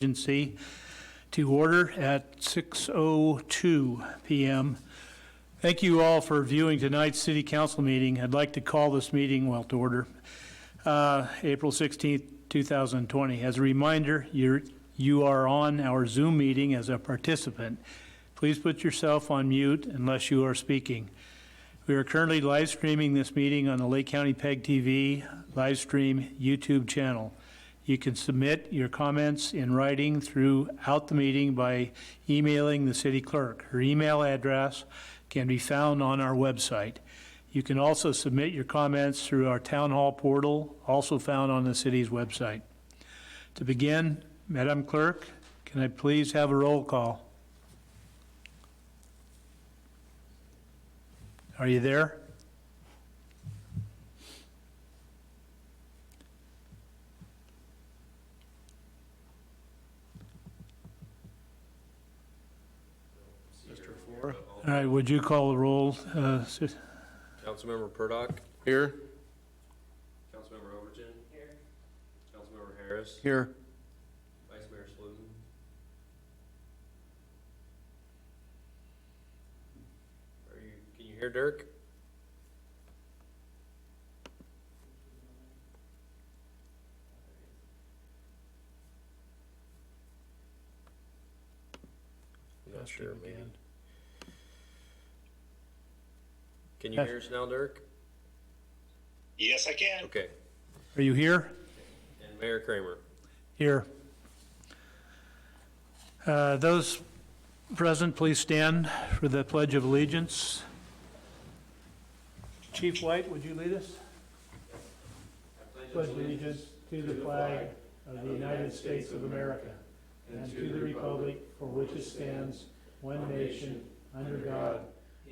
Agency to order at 6:02 p.m. Thank you all for viewing tonight's City Council meeting. I'd like to call this meeting to order, April 16th, 2020. As a reminder, you are on our Zoom meeting as a participant. Please put yourself on mute unless you are speaking. We are currently live streaming this meeting on the Lake County PEG TV live stream YouTube channel. You can submit your comments in writing throughout the meeting by emailing the city clerk. Her email address can be found on our website. You can also submit your comments through our town hall portal, also found on the city's website. To begin, Madam Clerk, can I please have a roll call? Are you there? All right, would you call the roll? Councilmember Purdock? Here. Councilmember Overton? Here. Councilmember Harris? Here. Vice Mayor Slotin? Can you hear Dirk? I'm not sure, maybe. Can you hear us now, Dirk? Yes, I can. Okay. Are you here? And Mayor Kramer? Here. Those present, please stand for the Pledge of Allegiance. Chief White, would you lead us? Pledge allegiance to the flag of the United States of America and to the republic for which it stands, one nation, under God,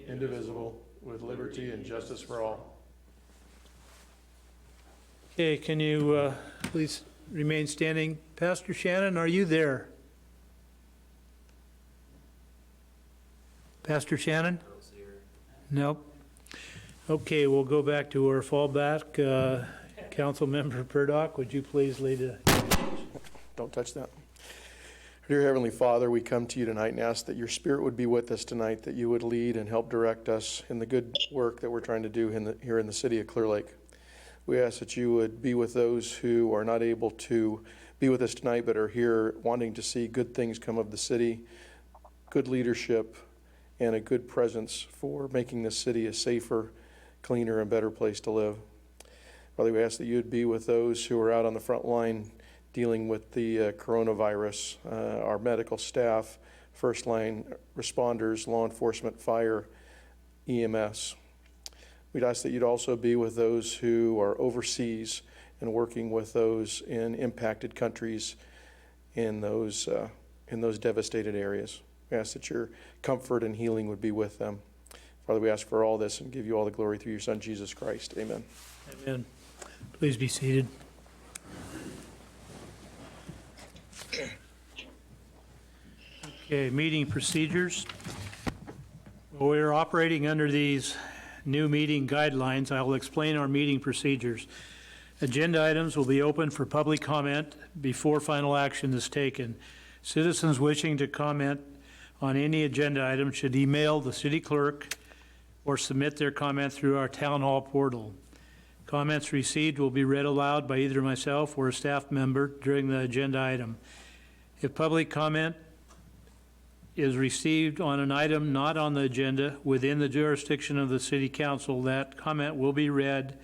Indivisible, with liberty and justice for all. Okay, can you please remain standing? Pastor Shannon, are you there? Pastor Shannon? I don't see her. Nope. Okay, we'll go back to our fallback. Councilmember Purdock, would you please lead a... Don't touch that. Dear Heavenly Father, we come to you tonight and ask that your Spirit would be with us tonight, that you would lead and help direct us in the good work that we're trying to do here in the city of Clear Lake. We ask that you would be with those who are not able to be with us tonight but are here wanting to see good things come of the city, good leadership, and a good presence for making this city a safer, cleaner, and better place to live. Father, we ask that you would be with those who are out on the front line dealing with the coronavirus, our medical staff, first line responders, law enforcement, fire, EMS. We'd ask that you'd also be with those who are overseas and working with those in impacted countries in those devastated areas. We ask that your comfort and healing would be with them. Father, we ask for all this and give you all the glory through your Son, Jesus Christ. Amen. Amen. Please be seated. Okay, meeting procedures. We're operating under these new meeting guidelines. I will explain our meeting procedures. Agenda items will be open for public comment before final action is taken. Citizens wishing to comment on any agenda item should email the city clerk or submit their comment through our town hall portal. Comments received will be read aloud by either myself or a staff member during the agenda item. If public comment is received on an item not on the agenda within the jurisdiction of the city council, that comment will be read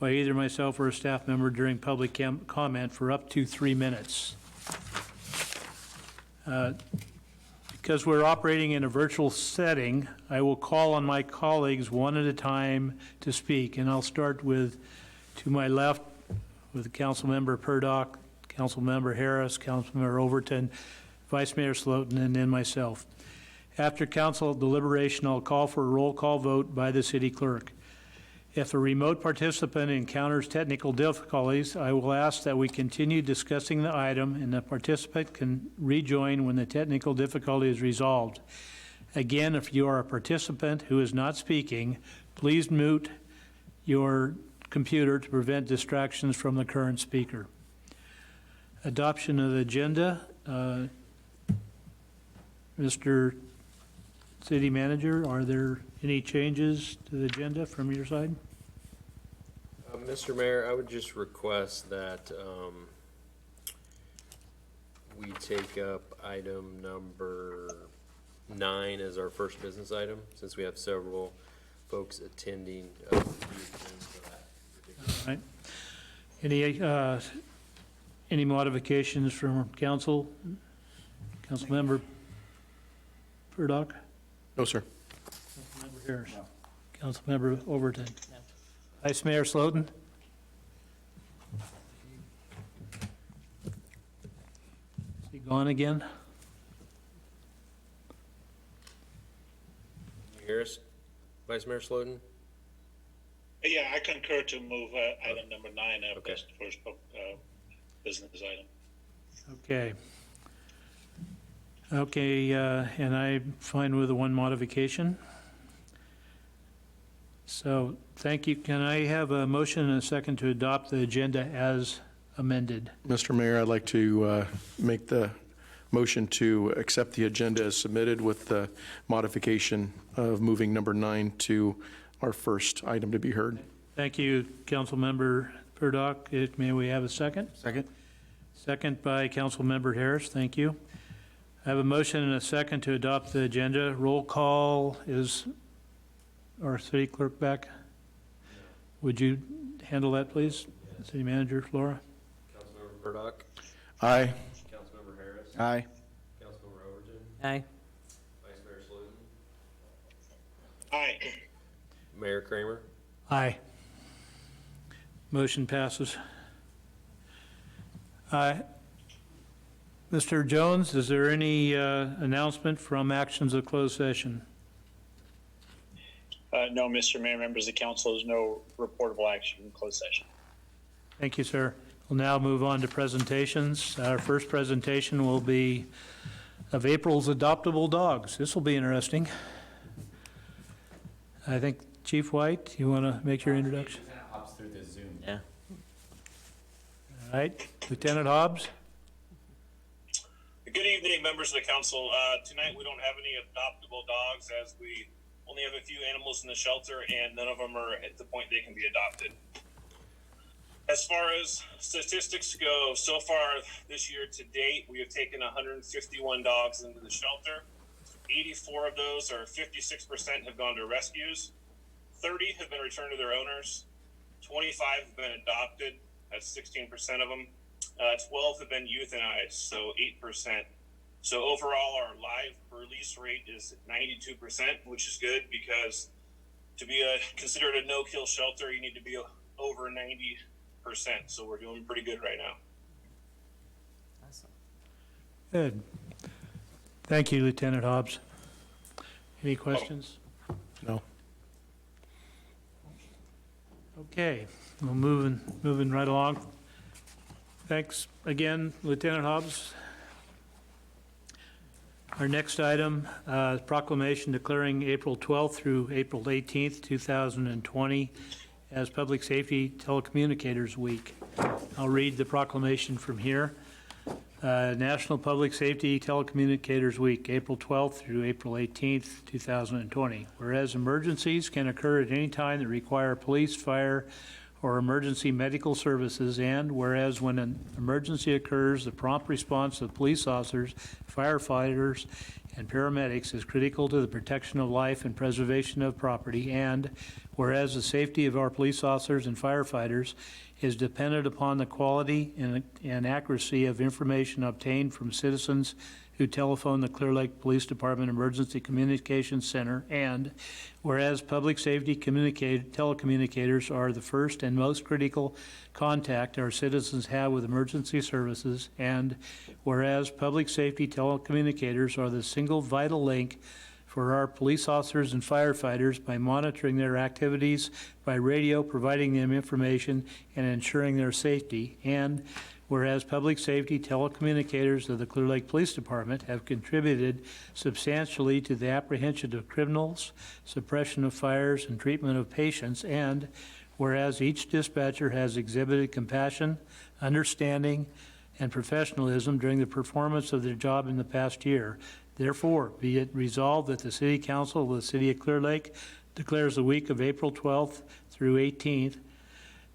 by either myself or a staff member during public comment for up to 3 minutes. Because we're operating in a virtual setting, I will call on my colleagues one at a time to speak, and I'll start with, to my left, with Councilmember Purdock, Councilmember Harris, Councilmember Overton, Vice Mayor Slotin, and then myself. After council deliberation, I'll call for a roll call vote by the city clerk. If a remote participant encounters technical difficulties, I will ask that we continue discussing the item and the participant can rejoin when the technical difficulty is resolved. Again, if you are a participant who is not speaking, please mute your computer to prevent distractions from the current speaker. Adoption of the agenda. Mr. City Manager, are there any changes to the agenda from your side? Mr. Mayor, I would just request that we take up item number 9 as our first business item, since we have several folks attending the event for that particular. Right. Any modifications from council? Councilmember Purdock? No, sir. Councilmember Harris? Councilmember Overton? Vice Mayor Slotin? Is he gone again? Can you hear us, Vice Mayor Slotin? Yeah, I concur to move item number 9 up Okay. as the first business item. Okay. Okay, and I'm fine with the one modification. So, thank you. Can I have a motion and a second to adopt the agenda as amended? Mr. Mayor, I'd like to make the motion to accept the agenda as submitted with the modification of moving number 9 to our first item to be heard. Thank you, Councilmember Purdock. May we have a second? Second? Second by Councilmember Harris. Thank you. I have a motion and a second to adopt the agenda. Roll call is our city clerk back? Would you handle that, please? City Manager Flora? Councilmember Purdock? Aye. Councilmember Harris? Aye. Councilmember Overton? Aye. Vice Mayor Slotin? Aye. Mayor Kramer? Aye. Motion passes. Mr. Jones, is there any announcement from actions of closed session? No, Mr. Mayor, members of council, there's no reportable action in closed session. Thank you, sir. We'll now move on to presentations. Our first presentation will be of April's adoptable dogs. This will be interesting. I think Chief White, you want to make your introduction? Hops through the Zoom. Yeah. All right, Lieutenant Hobbs? Good evening, members of the council. Tonight we don't have any adoptable dogs, as we only have a few animals in the shelter and none of them are at the point they can be adopted. As far as statistics go, so far this year to date, we have taken 151 dogs into the shelter. 84 of those, or 56%, have gone to rescues. 30 have been returned to their owners. 25 have been adopted. That's 16% of them. 12 have been euthanized, so 8%. So overall, our live release rate is 92%, which is good because to be considered a no-kill shelter, you need to be over 90%. So we're doing pretty good right now. Awesome. Good. Thank you, Lieutenant Hobbs. Any questions? No. Okay, we're moving right along. Thanks again, Lieutenant Hobbs. Our next item, proclamation declaring April 12th through April 18th, 2020 as Public Safety Telecommunicators Week. I'll read the proclamation from here. National Public Safety Telecommunicators Week, April 12th through April 18th, 2020. Whereas emergencies can occur at any time that require police, fire, or emergency medical services, and whereas when an emergency occurs, the prompt response of police officers, firefighters, and paramedics is critical to the protection of life and preservation of property, and whereas the safety of our police officers and firefighters is dependent upon the quality and accuracy of information obtained from citizens who telephone the Clear Lake Police Department Emergency Communications Center, and whereas public safety telecommunicators are the first and most critical contact our citizens have with emergency services, and whereas public safety telecommunicators are the single vital link for our police officers and firefighters by monitoring their activities by radio, providing them information, and ensuring their safety, and whereas public safety telecommunicators of the Clear Lake Police Department have contributed substantially to the apprehension of criminals, suppression of fires, and treatment of patients, and whereas each dispatcher has exhibited compassion, understanding, and professionalism during the performance of their job in the past year. Therefore, be it resolved that the City Council of the City of Clear Lake declares the week of April 12th through 18th,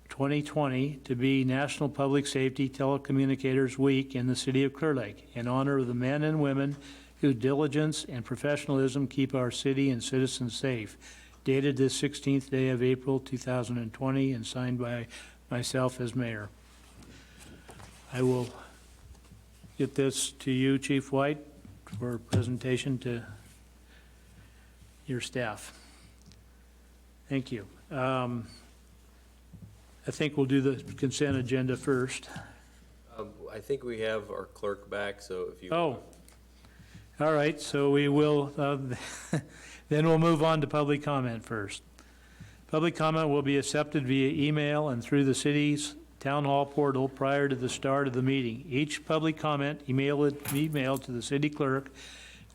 2020 to be National Public Safety Telecommunicators Week in the City of Clear Lake in honor of the men and women whose diligence and professionalism keep our city and citizens safe. Dated this 16th day of April 2020 and signed by myself as mayor. I will get this to you, Chief White, for presentation to your staff. Thank you. I think we'll do the consent agenda first. I think we have our clerk back, so if you. Oh, all right, so we will, then we'll move on to public comment first. Public comment will be accepted via email and through the city's town hall portal prior to the start of the meeting. Each public comment emailed to the city clerk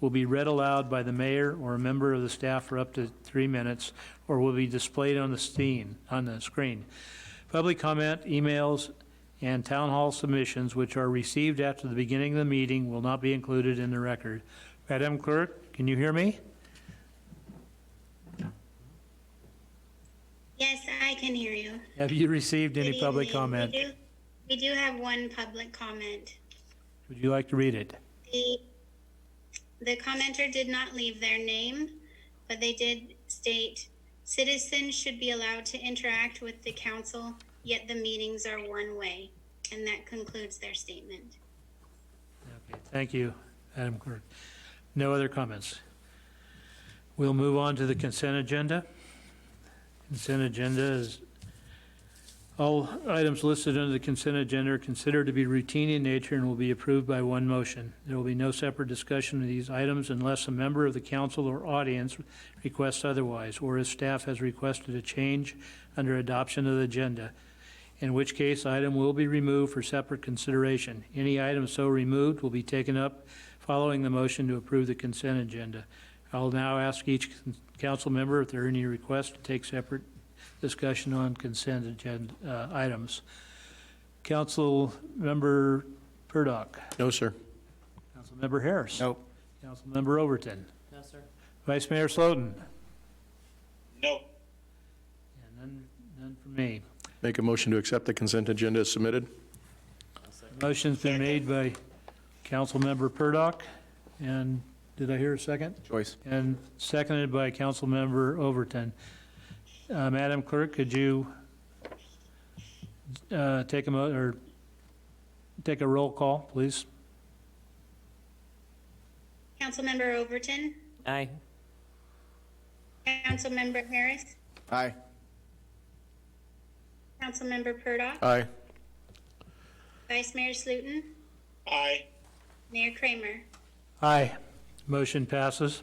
will be read aloud by the mayor or a member of the staff for up to 3 minutes, or will be displayed on the screen. Public comment, emails, and town hall submissions which are received after the beginning of the meeting will not be included in the record. Madam Clerk, can you hear me? Yes, I can hear you. Have you received any Good public evening. comment? We do have one public comment. Would you like to read it? The commenter did not leave their name, but they did state, citizens should be allowed to interact with the council, yet the meetings are one way. And that concludes their statement. Okay, thank you, Madam Clerk. No other comments. We'll move on to the consent agenda. Consent agenda is, all items listed under the consent agenda are considered to be routine in nature and will be approved by one motion. There will be no separate discussion of these items unless a member of the council or audience requests otherwise, or if staff has requested a change under adoption of the agenda, in which case item will be removed for separate consideration. Any item so removed will be taken up following the motion to approve the consent agenda. I'll now ask each council member if there are any requests to take separate discussion on consent agenda items. Council Member Purdock. No, sir. Council Member Harris. No. Council Member Overton. No, sir. Vice Mayor Slotin. No. And none from me. Make a motion to accept the consent agenda as submitted. I'll second. Motion's been made by Council Member Purdock, and did I hear a second? Joyce. And seconded by Council Member Overton. Madam Clerk, could you take a roll call, please? Councilmember Overton, Aye. Councilmember Harris, Aye. Councilmember Purdock, Aye. Vice Mayor Slutin, Aye. Mayor Kramer. Aye. Motion passes.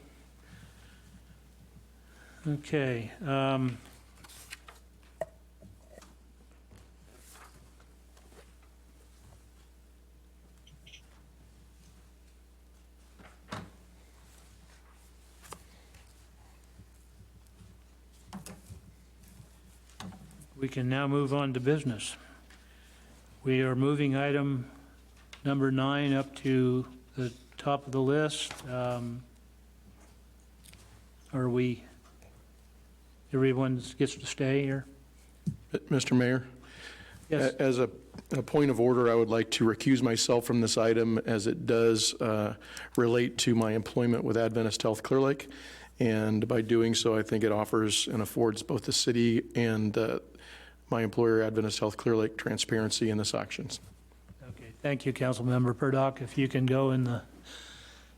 Okay. We can now move on to business. We are moving item number 9 up to the top of the list. Are we, everyone gets to stay here? Mr. Mayor? Yes. As a point of order, I would like to recuse myself from this item as it does relate to my employment with Adventist Health Clear Lake. And by doing so, I think it offers and affords both the city and my employer, Adventist Health Clear Lake, transparency in this actions. Okay, thank you, Councilmember Purdock. If you can go in the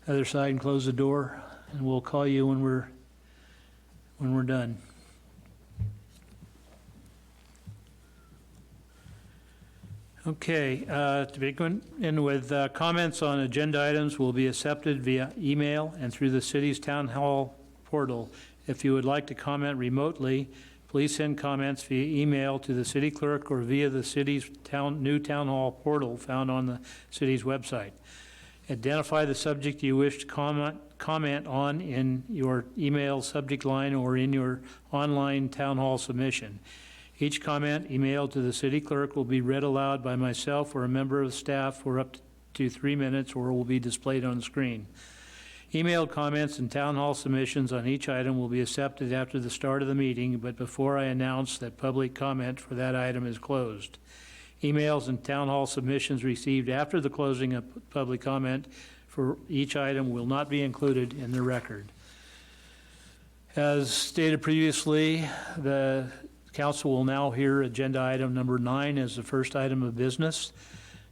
other side and close the door, and we'll call you when we're done. Okay, to begin with, comments on agenda items will be accepted via email and through the city's town hall portal. If you would like to comment remotely, please send comments via email to the city clerk or via the city's new town hall portal found on the city's website. Identify the subject you wish to comment on in your email subject line or in your online town hall submission. Each comment emailed to the city clerk will be read aloud by myself or a member of staff for up to 3 minutes, or will be displayed on the screen. Emailed comments and town hall submissions on each item will be accepted after the start of the meeting, but before I announce that public comment for that item is closed. Emails and town hall submissions received after the closing of public comment for each item will not be included in the record. As stated previously, the council will now hear agenda item number 9 as the first item of business,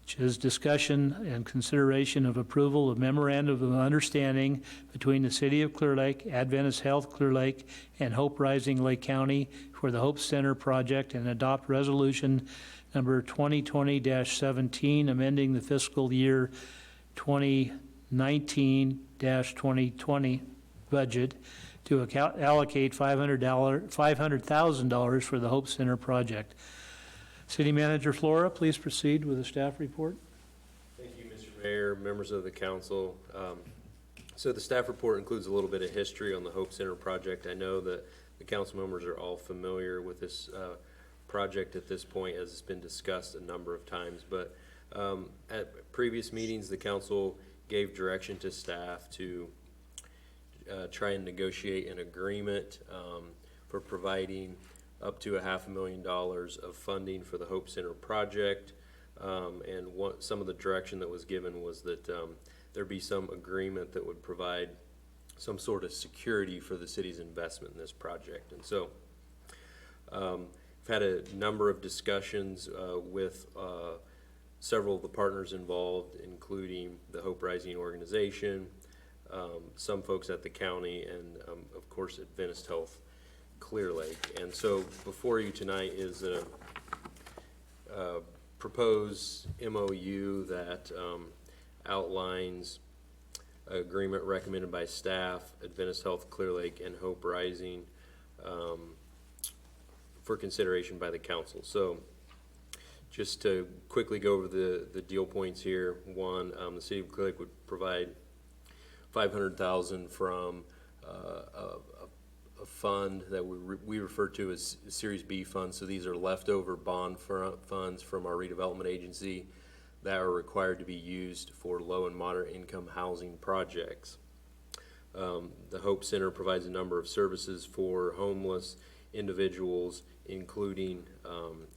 which is discussion and consideration of approval of memorandum of understanding between the City of Clear Lake, Adventist Health Clear Lake, and Hope Rising Lake County for the Hope Center project, and adopt resolution number 2020-17, amending the fiscal year 2019-2020 budget to allocate $500,000 for the Hope Center project. City Manager Flora, please proceed with the staff report. Thank you, Mr. Mayor, members of the council. So the staff report includes a little bit of history on the Hope Center project. I know that the council members are all familiar with this project at this point, as it's been discussed a number of times, but at previous meetings, the council gave direction to staff to try and negotiate an agreement for providing up to $500,000 of funding for the Hope Center project. And some of the direction that was given was that there be some agreement that would provide some sort of security for the city's investment in this project. And so I've had a number of discussions with several of the partners involved, including the Hope Rising organization, some folks at the county, and of course Adventist Health Clear Lake. And so before you tonight is a proposed MOU that outlines an agreement recommended by staff, Adventist Health Clear Lake, and Hope Rising for consideration by the council. So just to quickly go over the deal points here. One, the City of Clear Lake would provide $500,000 from a fund that we refer to as Series B funds. So these are leftover bond funds from our redevelopment agency that are required to be used for low and moderate income housing projects. The Hope Center provides a number of services for homeless individuals, including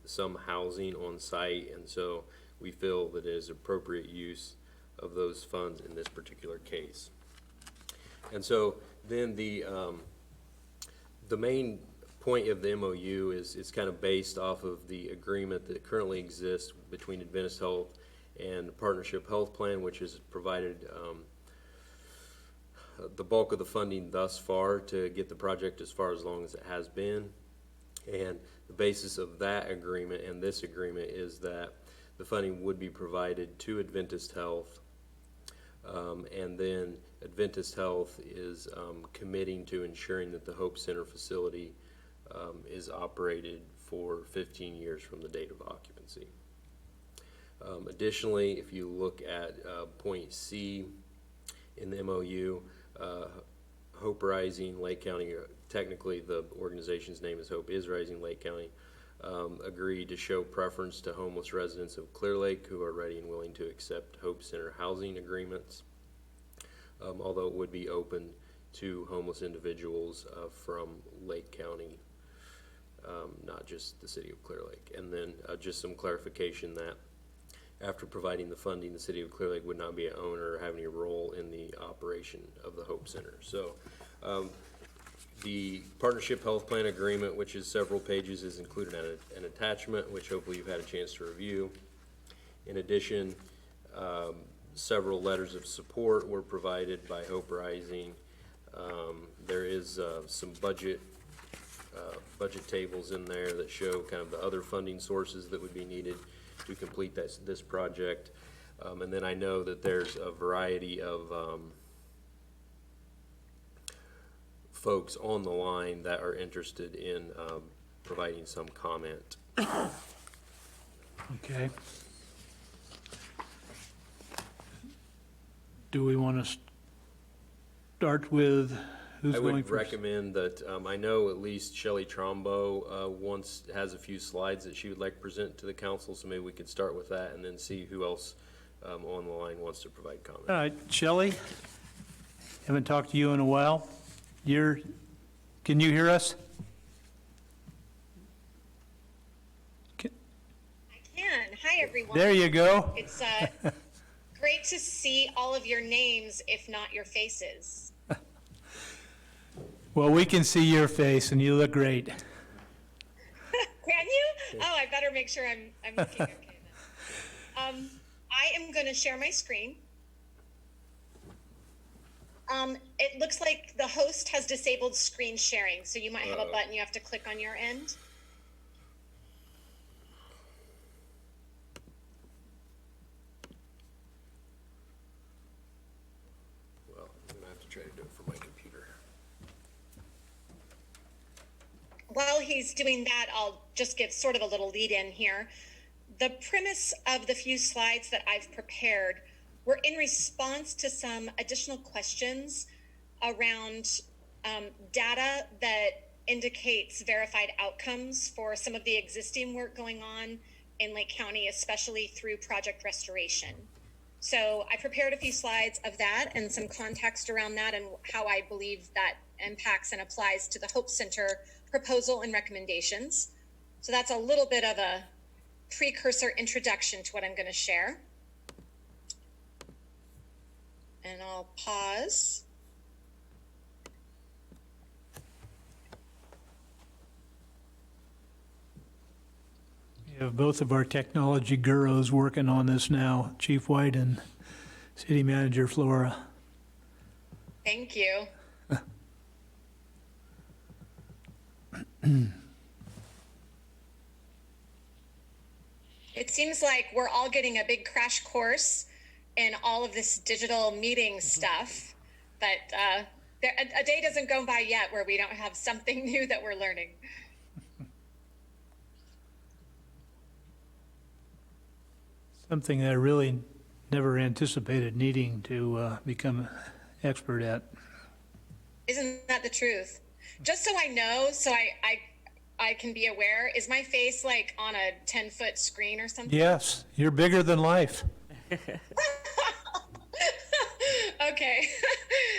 some housing on site, and so we feel that it is appropriate use of those funds in this particular case. And so then the main point of the MOU is kind of based off of the agreement that currently exists between Adventist Health and Partnership Health Plan, which has provided the bulk of the funding thus far to get the project as far as long as it has been. And the basis of that agreement and this agreement is that the funding would be provided to Adventist Health, and then Adventist Health is committing to ensuring that the Hope Center facility is operated for 15 years from the date of occupancy. Additionally, if you look at point C in the MOU, Hope Rising Lake County, technically the organization's name is Hope is Rising Lake County, agreed to show preference to homeless residents of Clear Lake who are ready and willing to accept Hope Center housing agreements, although it would be open to homeless individuals from Lake County, not just the City of Clear Lake. And then just some clarification that after providing the funding, the City of Clear Lake would not be an owner or have any role in the operation of the Hope Center. So the Partnership Health Plan Agreement, which is several pages, is included in an attachment, which hopefully you've had a chance to review. In addition, several letters of support were provided by Hope Rising. There is some budget tables in there that show kind of the other funding sources that would be needed to complete this project. And then I know that there's a variety of folks on the line that are interested in providing some comment. Okay. Do we want to start with Who's I going would first? recommend that, I know at least Shelley Trombo, has a few slides that she would like to present to the council, so maybe we could start with that and then see who else, on the line wants to provide comment. All right, Shelley, haven't talked to you in a while. Can you hear us? I can. Hi, everyone. There you go. It's great to see all of your names, if not your faces. Well, we can see your face, and you look great. Can you? Oh, I better make sure I'm looking okay then. I am going to share my screen. It looks like the host has disabled screen sharing, so you might have a button you have to click on your end. Well, I'm gonna have to try to do it from my computer. While he's doing that, I'll just give sort of a little lead in here. The premise of the few slides that I've prepared were in response to some additional questions around data that indicates verified outcomes for some of the existing work going on in Lake County, especially through project restoration. So I prepared a few slides of that and some context around that and how I believe that impacts and applies to the Hope Center proposal and recommendations. So that's a little bit of a precursor introduction to what I'm going to share. And I'll pause. We have both of our technology gurus working on this now, Chief White and City Manager Flora. Thank you. It seems like we're all getting a big crash course in all of this digital meeting stuff, but a day doesn't go by yet where we don't have something new that we're learning. Something that I really never anticipated needing to become an expert at. Isn't that the truth? Just so I know, so I can be aware, is my face like on a 10-foot screen or something? Yes, you're bigger than life. Okay.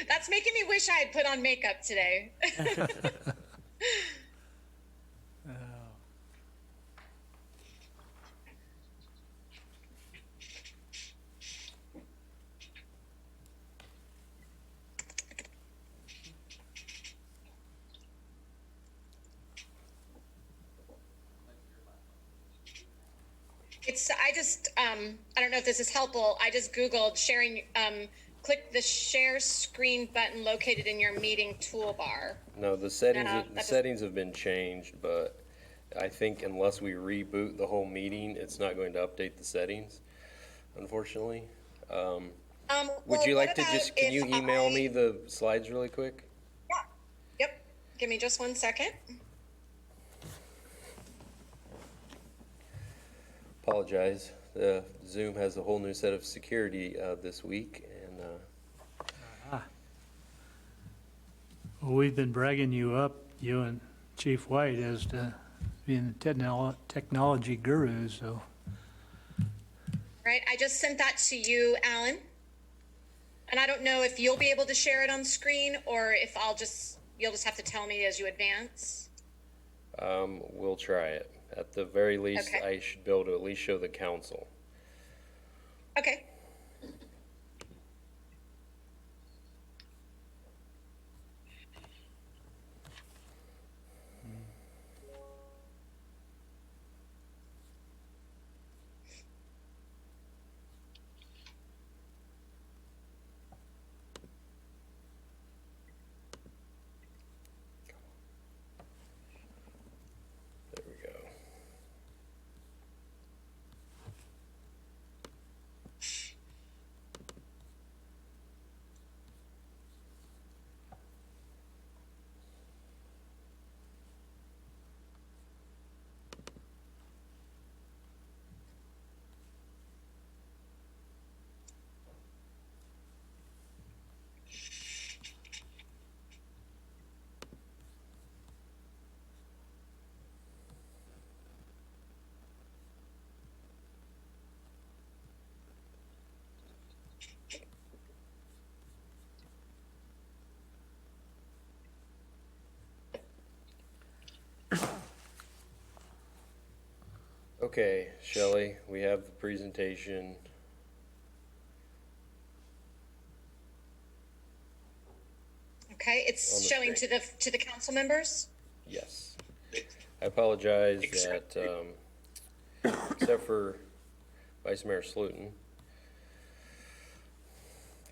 That's making me wish I had put on makeup today. I don't know if this is helpful. I just Googled sharing, click the share screen button located in your meeting toolbar. No, the settings have been changed, but I think unless we reboot the whole meeting, it's not going to update the settings, unfortunately. Would you like to just, can you email me the slides really quick? Yeah. Yep. Give me just 1 second. Apologize. Zoom has a whole new set of security this week, and Well, we've been bragging you up, you and Chief White, as to being technology gurus, so. Right. I just sent that to you, Alan. And I don't know if you'll be able to share it on screen or if you'll just have to tell me as you advance. we'll try it. At the very least, Okay. I should be able to at least show the council. Okay. There we go. Okay, Shelley, we have the presentation. Okay, it's On the showing screen. to the council members. Yes. I apologize that, except for Vice Mayor Slutin.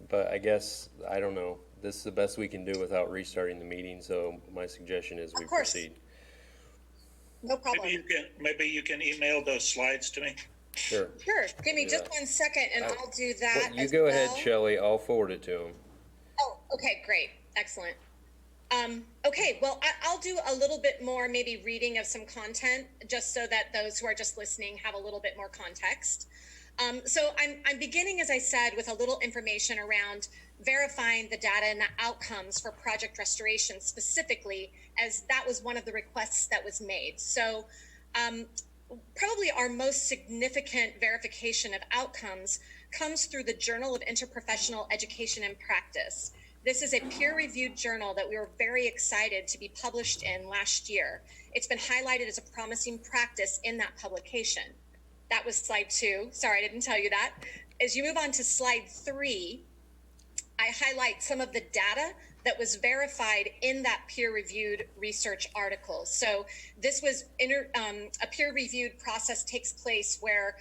But I guess, I don't know, this is the best we can do without restarting the meeting, so my suggestion is we Of course. proceed. No problem. Maybe you can email those slides to me. Sure. Sure. Give me Yeah. just 1 second and I'll do that. Well, you as go ahead, well. Shelley, I'll forward it to him. Oh, okay, great. Excellent. Okay, well, I'll do a little bit more maybe reading of some content just so that those who are just listening have a little bit more context. So I'm beginning, as I said, with a little information around verifying the data and the outcomes for project restoration specifically, as that was one of the requests that was made. So probably our most significant verification of outcomes comes through the Journal of Interprofessional Education and Practice. This is a peer-reviewed journal that we were very excited to be published in last year. It's been highlighted as a promising practice in that publication. That was slide 2. Sorry, I didn't tell you that. As you move on to slide 3, I highlight some of the data that was verified in that peer-reviewed research article. So this was a peer-reviewed process takes place where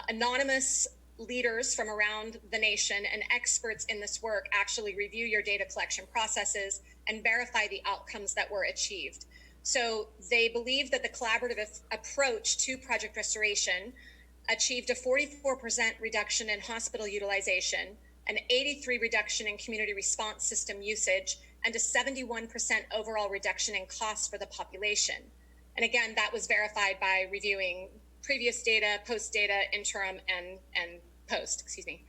anonymous leaders from around the nation and experts in this work actually review your data collection processes and verify the outcomes that were achieved. So they believe that the collaborative approach to project restoration achieved a 44% reduction in hospital utilization, an 83% reduction in community response system usage, and a 71% overall reduction in costs for the population. And again, that was verified by reviewing previous data, post data, interim, and post, excuse me.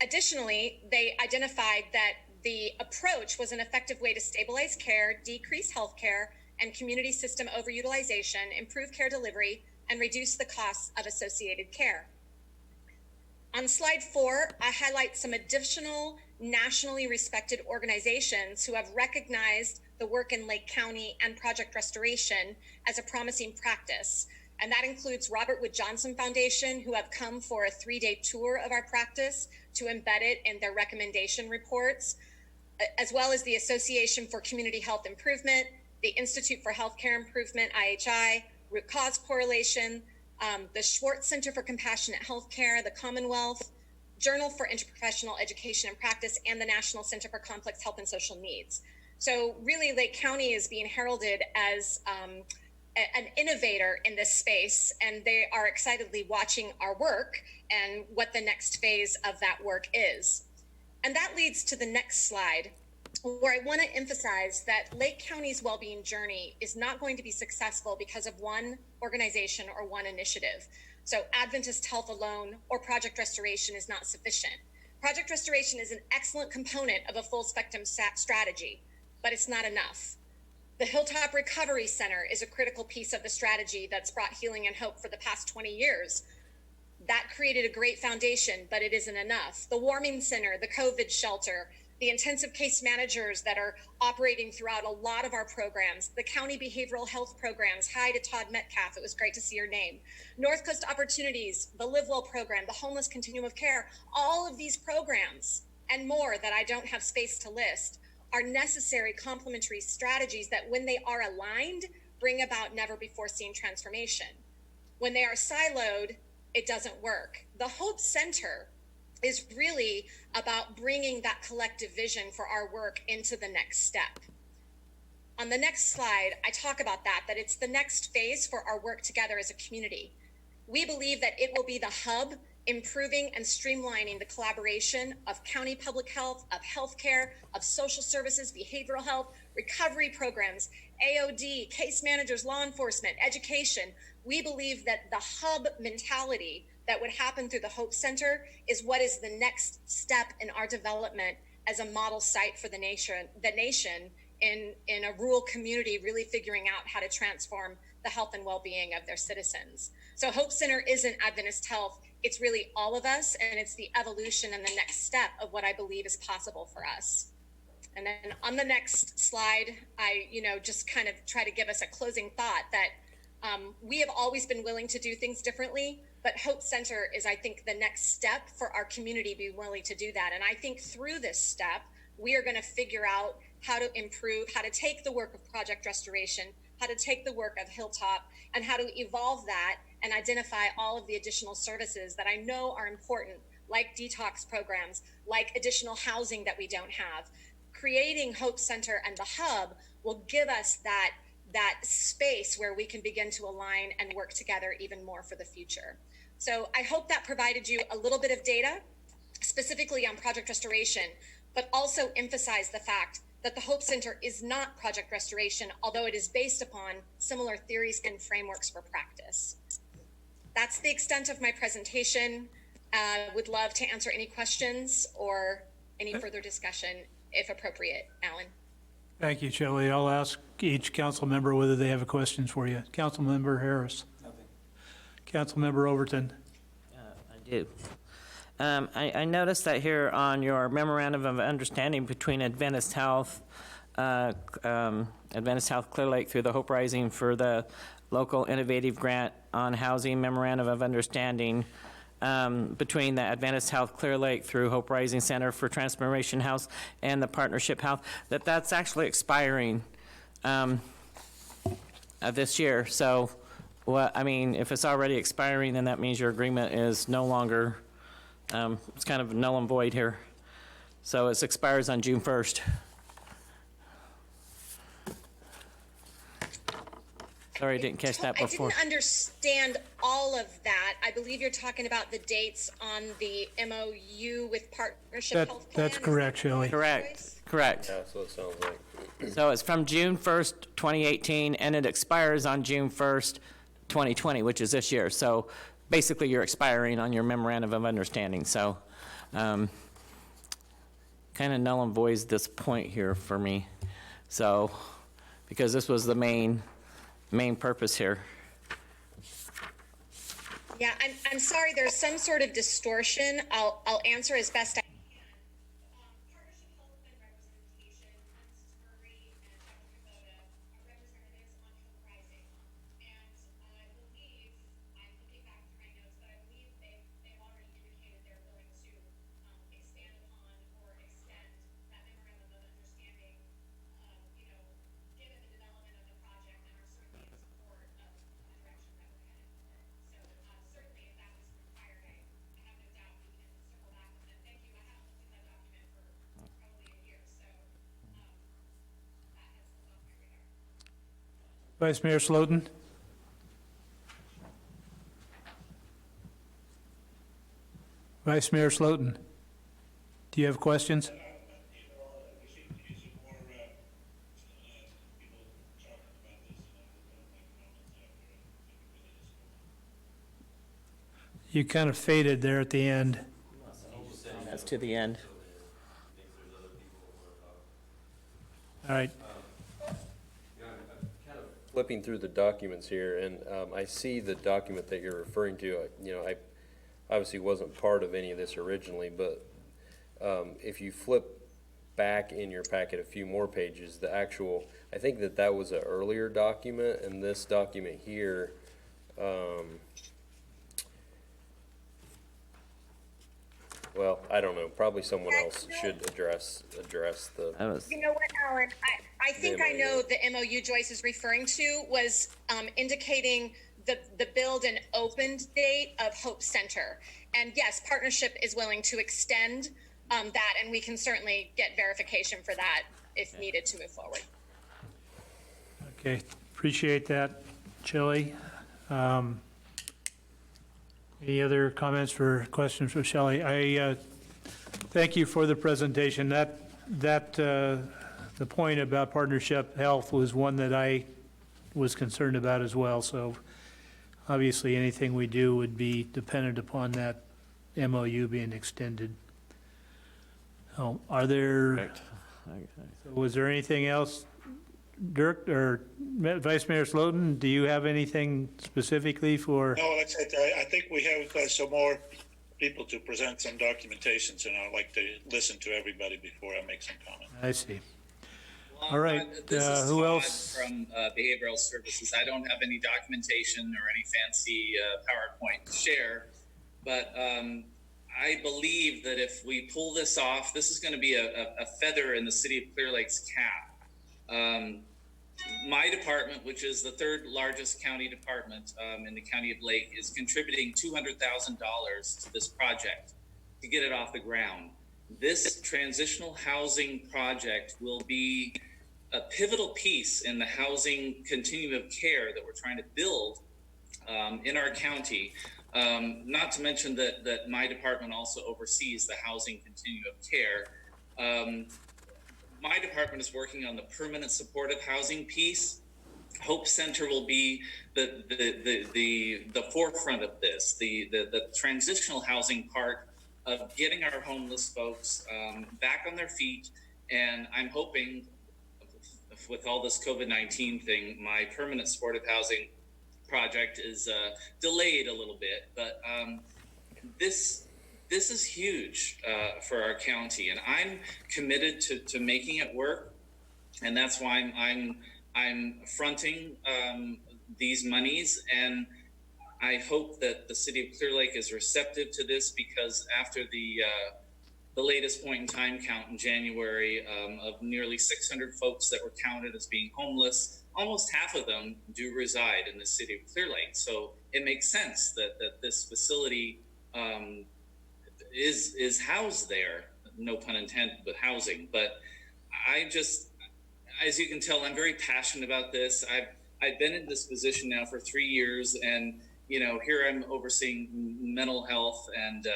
Additionally, they identified that the approach was an effective way to stabilize care, decrease healthcare and community system overutilization, improve care delivery, and reduce the costs of associated care. On slide 4, I highlight some additional nationally respected organizations who have recognized the work in Lake County and project restoration as a promising practice. And that includes Robert Wood Johnson Foundation, who have come for a 3-day tour of our practice to embed it in their recommendation reports, as well as the Association for Community Health Improvement, the Institute for Healthcare Improvement, IHI, Root Cause Correlation, the Schwartz Center for Compassionate Healthcare, the Commonwealth, Journal for Interprofessional Education and Practice, and the National Center for Complex Health and Social Needs. So really, Lake County is being heralded as an innovator in this space, and they are excitedly watching our work and what the next phase of that work is. And that leads to the next slide, where I want to emphasize that Lake County's well-being journey is not going to be successful because of one organization or one initiative. So Adventist Health alone or Project Restoration is not sufficient. Project Restoration is an excellent component of a full spectrum strategy, but it's not enough. The Hilltop Recovery Center is a critical piece of the strategy that's brought healing and hope for the past 20 years. That created a great foundation, but it isn't enough. The Warming Center, the COVID shelter, the intensive case managers that are operating throughout a lot of our programs, the county behavioral health programs. Hi to Todd Metcalf, it was great to see your name. North Coast Opportunities, the Live Well program, the Homeless Continuum of Care, all of these programs and more that I don't have space to list are necessary complementary strategies that when they are aligned, bring about never before seen transformation. When they are siloed, it doesn't work. The Hope Center is really about bringing that collective vision for our work into the next step. On the next slide, I talk about that it's the next phase for our work together as a community. We believe that it will be the hub improving and streamlining the collaboration of county public health, of healthcare, of social services, behavioral health, recovery programs, AOD, case managers, law enforcement, education. We believe that the hub mentality that would happen through the Hope Center is what is the next step in our development as a model site for the nation in a rural community, really figuring out how to transform the health and well-being of their citizens. So Hope Center isn't Adventist Health. It's really all of us, and it's the evolution and the next step of what I believe is possible for us. And then on the next slide, I just kind of try to give us a closing thought that We have always been willing to do things differently, but Hope Center is, I think, the next step for our community being willing to do that. And I think through this step, we are going to figure out how to improve, how to take the work of Project Restoration, how to take the work of Hilltop, and how to evolve that and identify all of the additional services that I know are important, like detox programs, like additional housing that we don't have. Creating Hope Center and the hub will give us that space where we can begin to align and work together even more for the future. So I hope that provided you a little bit of data, specifically on Project Restoration, but also emphasize the fact that the Hope Center is not Project Restoration, although it is based upon similar theories and frameworks for practice. That's the extent of my presentation. Would love to answer any questions or any further discussion if appropriate. Alan. Thank you, Shelley. I'll ask each council member whether they have a question for you. Councilmember Harris. Nothing. Councilmember Overton. I do. I noticed that here on your memorandum of understanding between Adventist Health Clear Lake through the Hope Rising for the local innovative grant on housing memorandum of understanding between the Adventist Health Clear Lake through Hope Rising Center for Transformation House and the Partnership Health, that's actually expiring this year. So, if it's already expiring, then that means your agreement is no longer, it's kind of null and void here. So it expires on June 1st. Sorry, I didn't catch that before. I didn't understand all of that. I believe you're talking about the dates on the MOU with Partnership Health Plan. That's correct, Shelley. Correct. Yeah, that's what it sounds like. So it's from June 1st, 2018, and it expires on June 1st, 2020, which is this year. So basically, you're expiring on your memorandum of understanding. So kind of null and voids this point here for me. So because this was the main purpose here. Yeah, I'm sorry, there's some sort of distortion. I'll answer as best I can. Partnership Health and Representation, Hans Murray and Dr. Kubota are representatives on Hope Rising. And I believe, I'm looking back through my notes, but I believe they've already indicated they're willing to expand upon or extend that memorandum of understanding, given the development of the project, and are certainly in support of the direction that we're headed for. So certainly if that was required, I have no doubt we can circle back with them. Thank you. I haven't looked at that document for probably a year, so that has come off my radar. Vice Mayor Slotin. Vice Mayor Slotin, do you have questions? You kind of faded there at the end. That's to the end. All right. Flipping through the documents here, and I see the document that you're referring to. I obviously wasn't part of any of this originally, but if you flip back in your packet a few more pages, the actual, I think that was an earlier document, and this document here, well, I don't know, probably someone else should address the. You know what, Alan? I think I know the MOU Joyce is referring to was indicating the build and opened date of Hope Center. And yes, Partnership is willing to extend that, and we can certainly get verification for that if needed to move forward. Okay, appreciate that, Shelley. Any other comments or questions for Shelley? I thank you for the presentation. The point about Partnership Health was one that I was concerned about as well. So obviously, anything we do would be dependent upon that MOU being extended. Are there? Was there anything else, Dirk or Vice Mayor Slotin? Do you have anything specifically for? No, that's it. I think we have some more people to present some documentations, and I'd like to listen to everybody before I make some comment. I see. All right, This is who Todd else? from Behavioral Services. I don't have any documentation or any fancy PowerPoint to share, but I believe that if we pull this off, this is going to be a feather in the city of Clear Lake's cap. My department, which is the third largest county department in the county of Lake, is contributing $200,000 to this project to get it off the ground. This transitional housing project will be a pivotal piece in the housing continuum of care that we're trying to build in our county. Not to mention that my department also oversees the housing continuum of care. My department is working on the permanent supportive housing piece. Hope Center will be the forefront of this, the transitional housing part of getting our homeless folks back on their feet. And I'm hoping, with all this COVID-19 thing, my permanent supportive housing project is delayed a little bit, but this is huge for our county, and I'm committed to making it work, and that's why I'm fronting these monies, and I hope that the city of Clear Lake is receptive to this, because after the latest point in time count in January of nearly 600 folks that were counted as being homeless, almost half of them do reside in the city of Clear Lake. So it makes sense that this facility is housed there, no pun intended, but housing. But I just, as you can tell, I'm very passionate about this. I've been in this position now for 3 years, and here I'm overseeing mental health and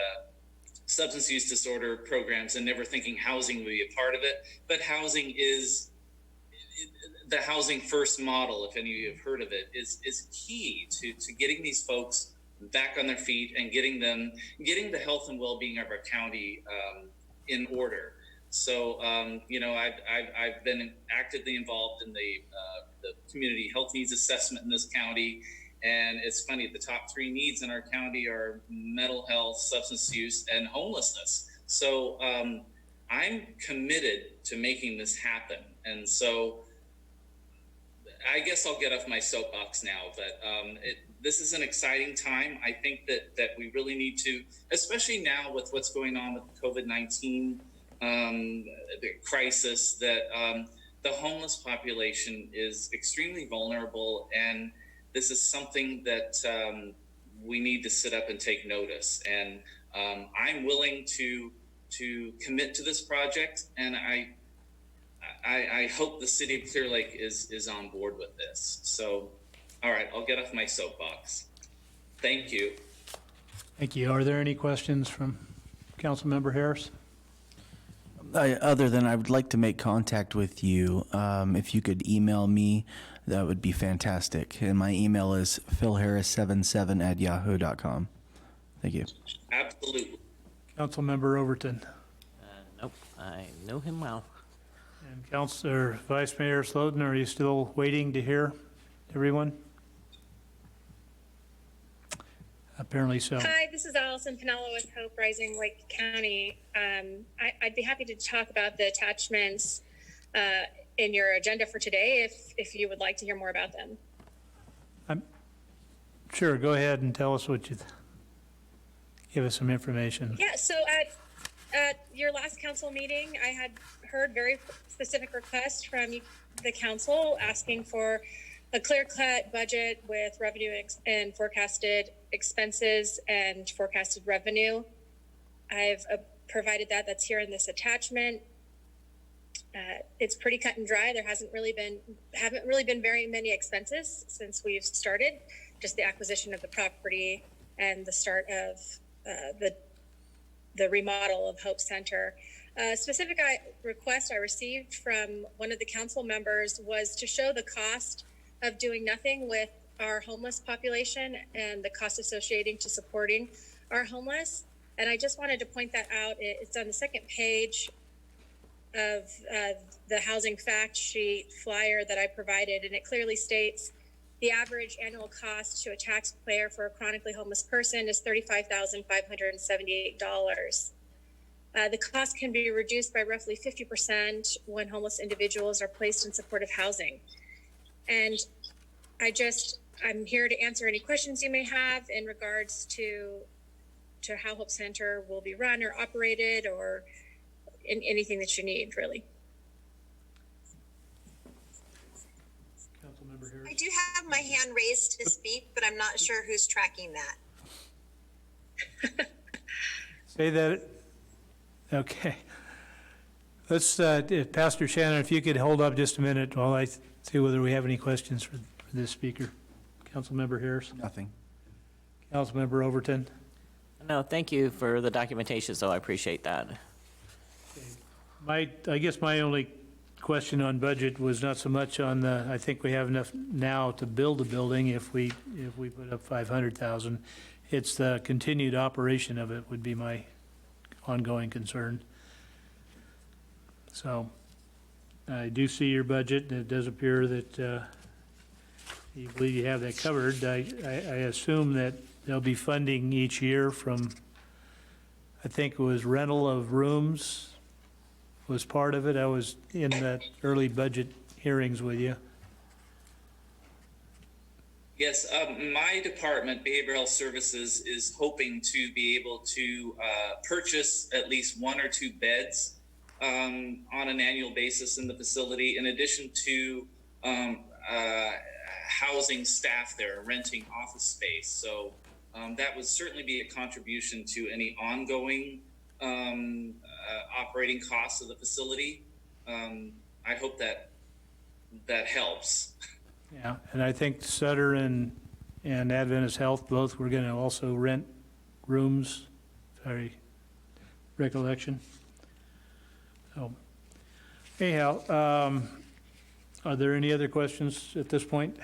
substance use disorder programs, and never thinking housing would be a part of it. But housing is the housing first model, if any of you have heard of it, is key to getting these folks back on their feet and getting the health and well-being of our county in order. So I've been actively involved in the community health needs assessment in this county, and it's funny, the top 3 needs in our county are mental health, substance use, and homelessness. So I'm committed to making this happen, and so I guess I'll get off my soapbox now, but this is an exciting time. I think that we really need to, especially now with what's going on with the COVID-19 the crisis, that the homeless population is extremely vulnerable, and this is something that we need to sit up and take notice. And I'm willing to commit to this project, and I hope the city of Clear Lake is on board with this. So, all right, I'll get off my soapbox. Thank you. Thank you. Are there any questions from Councilmember Harris? Other than I would like to make contact with you. If you could email me, that would be fantastic. And my email is philharris77@yahoo.com. Thank you. Absolutely. Councilmember Overton. Nope, I know him well. And Councilor Vice Mayor Slotin, are you still waiting to hear everyone? Apparently so. Hi, this is Allison Pinello with Hope Rising Lake County. I'd be happy to talk about the attachments in your agenda for today if you would like to hear more about them. Sure, go ahead and tell us what you give us some information. Yeah, so at your last council meeting, I had heard very specific requests from the council asking for a clear-cut budget with revenue and forecasted expenses and forecasted revenue. I've provided that. That's here in this attachment. It's pretty cut and dry. There haven't really been very many expenses since we've started. Just the acquisition of the property and the start of the remodel of Hope Center. Specific request I received from one of the council members was to show the cost of doing nothing with our homeless population and the cost associating to supporting our homeless. And I just wanted to point that out. It's on the second page of the housing fact sheet flyer that I provided, and it clearly states the average annual cost to a taxpayer for a chronically homeless person is $35,578. The cost can be reduced by roughly 50% when homeless individuals are placed in supportive housing. And I'm here to answer any questions you may have in regards to how Hope Center will be run or operated, or anything that you need, really. Councilmember Harris? I do have my hand raised to speak, but I'm not sure who's tracking that. Say that, okay. Let's, Pastor Shannon, if you could hold up just a minute while I see whether we have any questions for this speaker. Councilmember Harris? Nothing. Councilmember Overton? No, thank you for the documentation, so I appreciate that. I guess my only question on budget was not so much on the, I think we have enough now to build a building if we put up 500,000. It's the continued operation of it would be my ongoing concern. So I do see your budget, and it does appear that you believe you have that covered. I assume that there'll be funding each year from, I think it was rental of rooms was part of it. I was in that early budget hearings with you. Yes, my department, Behavioral Health Services, is hoping to be able to purchase at least 1 or 2 beds on an annual basis in the facility, in addition to housing staff there, renting office space. So that would certainly be a contribution to any ongoing operating costs of the facility. I hope that helps. Yeah, and I think Sutter and Adventist Health both were going to also rent rooms, sorry, recollection. So, anyhow, are there any other questions at this point?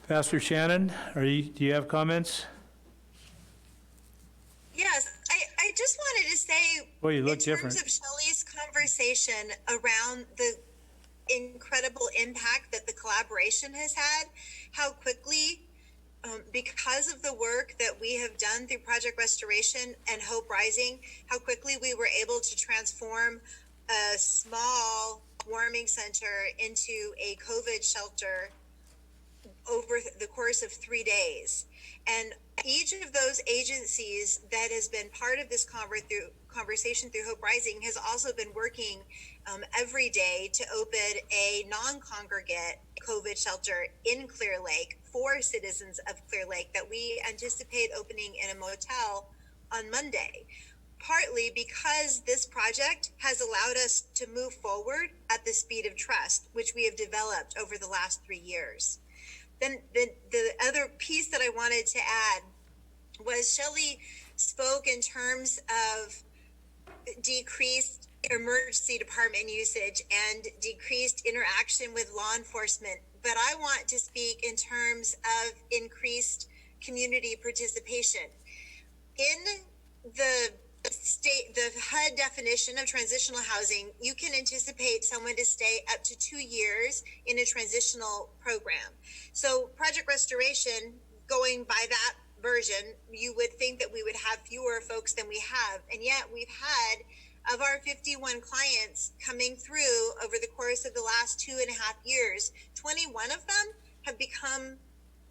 Pastor Shannon, do you have comments? Yes, I just wanted to say, Boy, you look in different. terms of Shelley's conversation around the incredible impact that the collaboration has had, how quickly, because of the work that we have done through Project Restoration and Hope Rising, how quickly we were able to transform a small warming center into a COVID shelter over the course of 3 days. And each of those agencies that has been part of this conversation through Hope Rising has also been working every day to open a non-congregate COVID shelter in Clear Lake for citizens of Clear Lake that we anticipate opening in a motel on Monday, partly because this project has allowed us to move forward at the speed of trust, which we have developed over the last 3 years. Then the other piece that I wanted to add was Shelley spoke in terms of decreased emergency department usage and decreased interaction with law enforcement. But I want to speak in terms of increased community participation. In the HUD definition of transitional housing, you can anticipate someone to stay up to 2 years in a transitional program. So Project Restoration, going by that version, you would think that we would have fewer folks than we have. And yet we've had, of our 51 clients coming through over the course of the last 2.5 years, 21 of them have become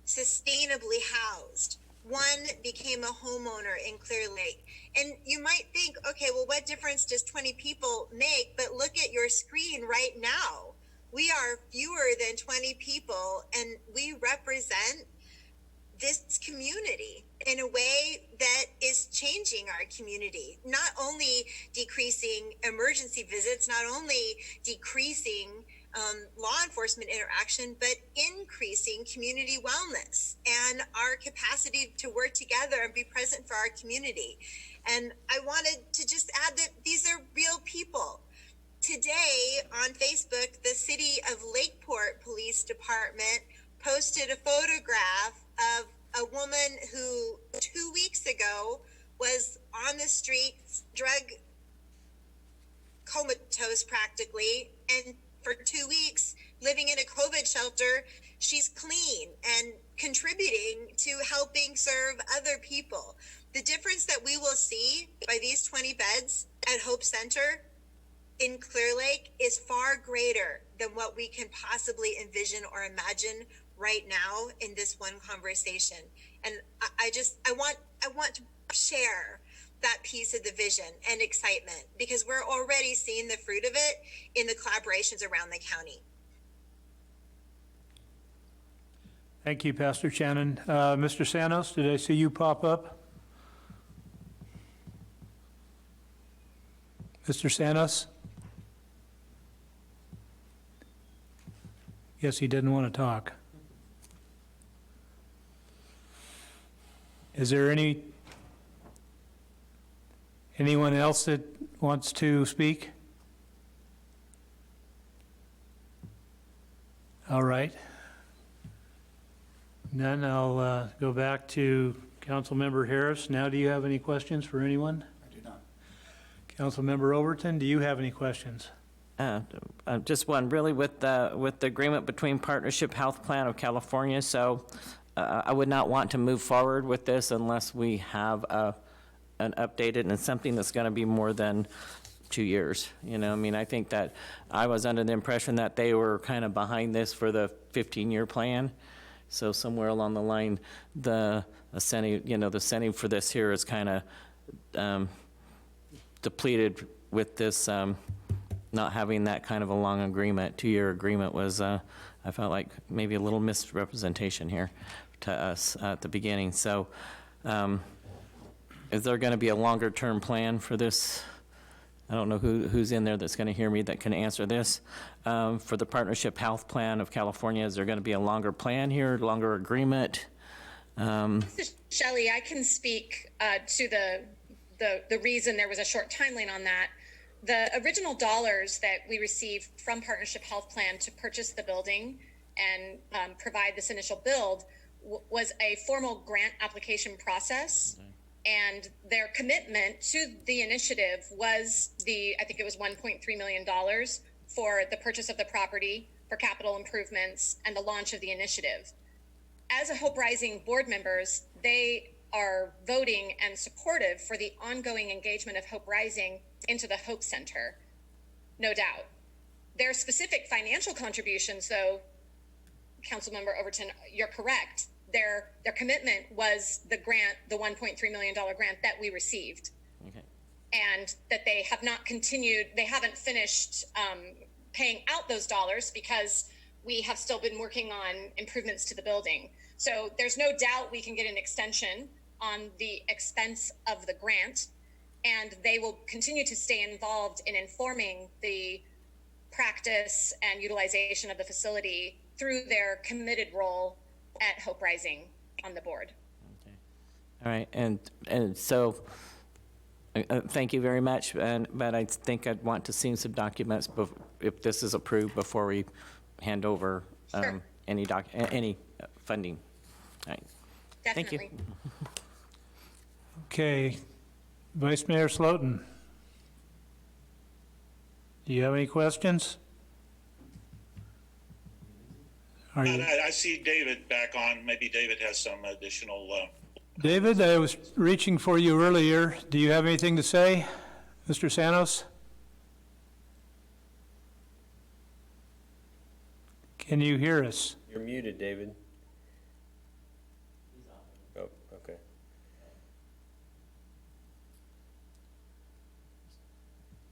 sustainably housed. One became a homeowner in Clear Lake. And you might think, okay, well, what difference does 20 people make? But look at your screen right now. We are fewer than 20 people, and we represent this community in a way that is changing our community, not only decreasing emergency visits, not only decreasing law enforcement interaction, but increasing community wellness and our capacity to work together and be present for our community. And I wanted to just add that these are real people. Today on Facebook, the City of Lakeport Police Department posted a photograph of a woman who 2 weeks ago was on the streets, drug comatose practically, and for 2 weeks living in a COVID shelter. She's clean and contributing to helping serve other people. The difference that we will see by these 20 beds at Hope Center in Clear Lake is far greater than what we can possibly envision or imagine right now in this one conversation. And I want to share that piece of the vision and excitement, because we're already seeing the fruit of it in the collaborations around the county. Thank you, Pastor Shannon. Mr. Sanos, did I see you pop up? Mr. Sanos? Guess he didn't want to talk. Is there anyone else that wants to speak? All right. Then I'll go back to Councilmember Harris. Now, do you have any questions for anyone? I do not. Councilmember Overton, do you have any questions? Just one, really, with the agreement between Partnership Health Plan of California. So I would not want to move forward with this unless we have an updated and something that's going to be more than 2 years. You know, I mean, I think that I was under the impression that they were kind of behind this for the 15-year plan. So somewhere along the line, the incentive for this here is kind of depleted with this not having that kind of a long agreement. 2-year agreement was, I felt like maybe a little misrepresentation here to us at the beginning. So is there going to be a longer term plan for this? I don't know who's in there that's going to hear me that can answer this. For the Partnership Health Plan of California, is there going to be a longer plan here, longer agreement? This is Shelley. I can speak to the reason there was a short timeline on that. The original dollars that we received from Partnership Health Plan to purchase the building and provide this initial build was a formal grant application process. And their commitment to the initiative was I think it was $1.3 million for the purchase of the property, for capital improvements, and the launch of the initiative. As a Hope Rising board members, they are voting and supportive for the ongoing engagement of Hope Rising into the Hope Center, no doubt. Their specific financial contributions, though, Councilmember Overton, you're correct. Their commitment was the grant, the $1.3 million grant that we received. Okay. And that they have not continued, they haven't finished paying out those dollars because we have still been working on improvements to the building. So there's no doubt we can get an extension on the expense of the grant, and they will continue to stay involved in informing the practice and utilization of the facility through their committed role at Hope Rising on the board. Okay. All right, and so thank you very much. But I think I'd want to see some documents if this is approved before we hand over Sure. any funding. All right. Definitely. Thank you. Okay, Vice Mayor Slotin, do you have any questions? Are you? I see David back on. Maybe David has some additional. David, I was reaching for you earlier. Do you have anything to say, Mr. Sanos? Can you hear us? You're muted, David. Oh, okay.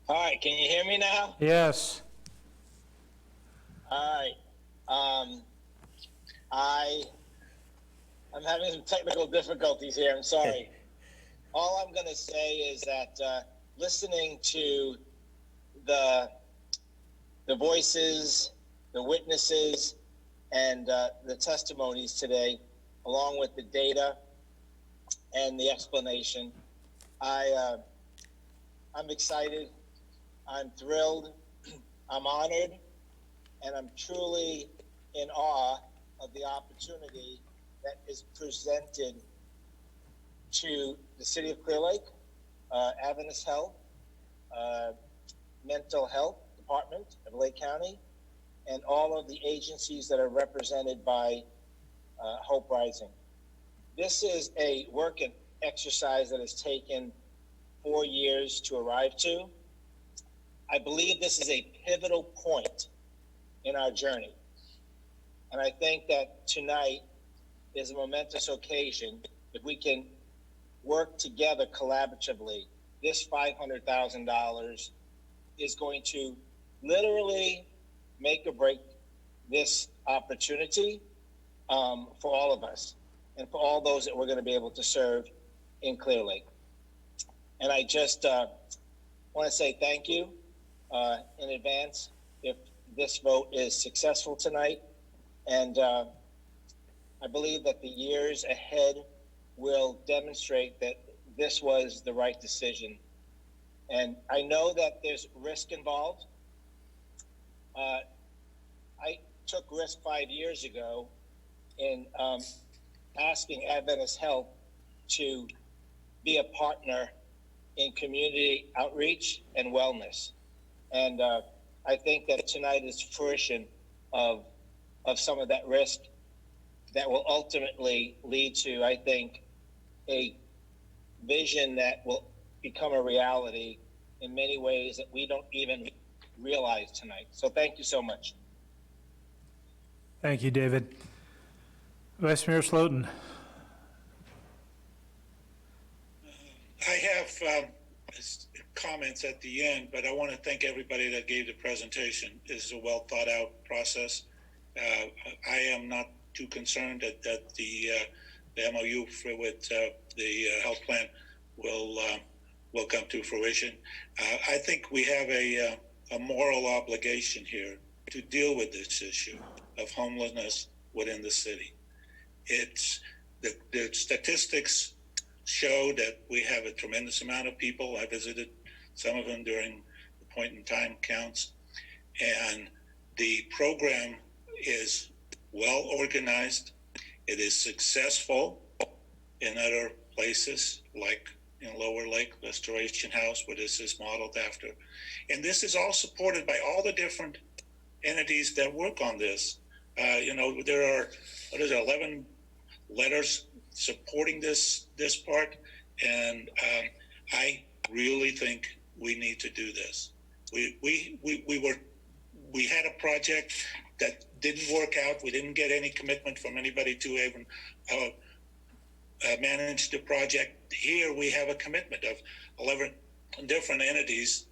All right, can you hear me now? Yes. All right. I'm having some technical difficulties here. I'm sorry. All I'm going to say is that listening to the voices, the witnesses, and the testimonies today, along with the data and the explanation, I'm excited. I'm thrilled. I'm honored. And I'm truly in awe of the opportunity that is presented to the City of Clear Lake, Adventist Health, Mental Health Department of Lake County, and all of the agencies that are represented by Hope Rising. This is a work in exercise that has taken 4 years to arrive to. I believe this is a pivotal point in our journey. And I think that tonight is a momentous occasion. If we can work together collaboratively, this $500,000 is going to literally make or break this opportunity for all of us and for all those that we're going to be able to serve in Clear Lake. And I just want to say thank you in advance if this vote is successful tonight. And I believe that the years ahead will demonstrate that this was the right decision. And I know that there's risk involved. I took risk 5 years ago in asking Adventist Health to be a partner in community outreach and wellness. And I think that tonight is fruition of some of that risk that will ultimately lead to, I think, a vision that will become a reality in many ways that we don't even realize tonight. So thank you so much. Thank you, David. Vice Mayor Slotin. I have comments at the end, but I want to thank everybody that gave the presentation. This is a well thought out process. I am not too concerned that the MOU with the health plan will come to fruition. I think we have a moral obligation here to deal with this issue of homelessness within the city. It's the statistics show that we have a tremendous amount of people. I visited some of them during the point in time counts, and the program is well organized. It is successful in other places like in Lower Lake Restoration House, where this is modeled after. And this is all supported by all the different entities that work on this. There are 11 letters supporting this part, and I really think we need to do this. We had a project that didn't work out. We didn't get any commitment from anybody to even manage the project. Here we have a commitment of 11 different entities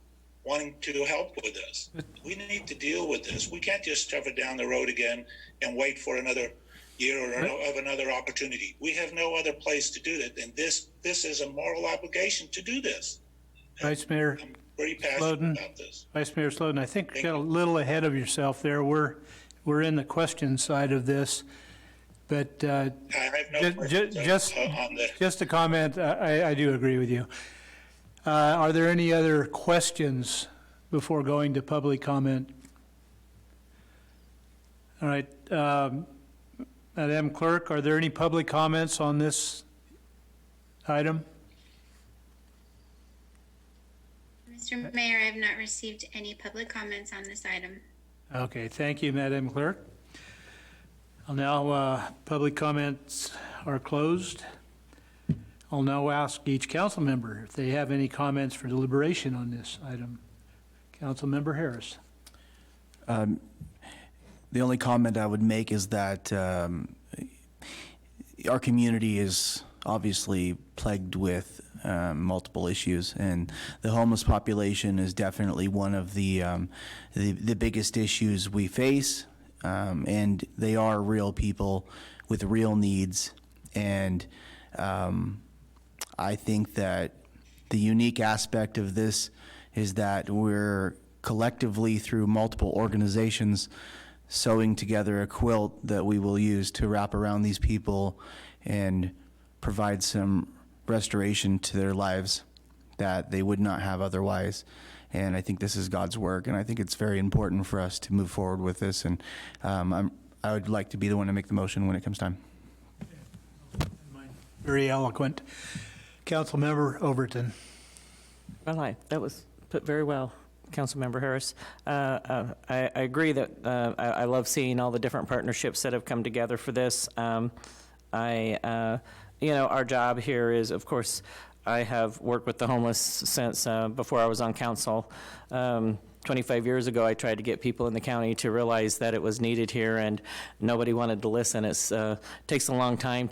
wanting to help with this. We need to deal with this. We can't just shove it down the road again and wait for another year or of another opportunity. We have no other place to do that, and this is a moral obligation to do this. Vice Mayor I'm very passionate about this. Vice Mayor Slotin, I think you got a little ahead of yourself there. We're in the question side of this, but I have no questions on the just a comment. I do agree with you. Are there any other questions before going to public comment? All right, Madam Clerk, are there any public comments on this item? Mr. Mayor, I have not received any public comments on this item. Okay, thank you, Madam Clerk. Public comments are closed. I'll now ask each council member if they have any comments for deliberation on this item. Councilmember Harris. The only comment I would make is that our community is obviously plagued with multiple issues, and the homeless population is definitely one of the biggest issues we face. And they are real people with real needs, and I think that the unique aspect of this is that we're collectively, through multiple organizations, sewing together a quilt that we will use to wrap around these people and provide some restoration to their lives that they would not have otherwise. And I think this is God's work, and I think it's very important for us to move forward with this. And I would like to be the one to make the motion when it comes time. Very eloquent. Councilmember Overton. Well, that was put very well, Councilmember Harris. I agree that I love seeing all the different partnerships that have come together for this. I our job here is, of course, I have worked with the homeless since before I was on council. 25 years ago, I tried to get people in the county to realize that it was needed here, and nobody wanted to listen. It takes a long time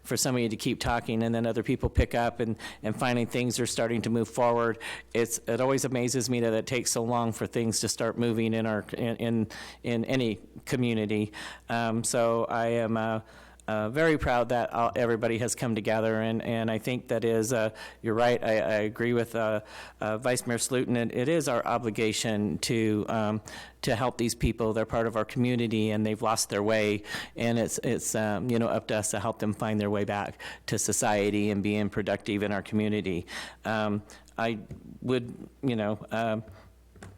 for somebody to keep talking, and then other people pick up, and finally things are starting to move forward. It always amazes me that it takes so long for things to start moving in any community. So I am very proud that everybody has come together, and I think that is, you're right, I agree with Vice Mayor Slutin. It is our obligation to help these people. They're part of our community, and they've lost their way, and it's up to us to help them find their way back to society and being productive in our community. I would,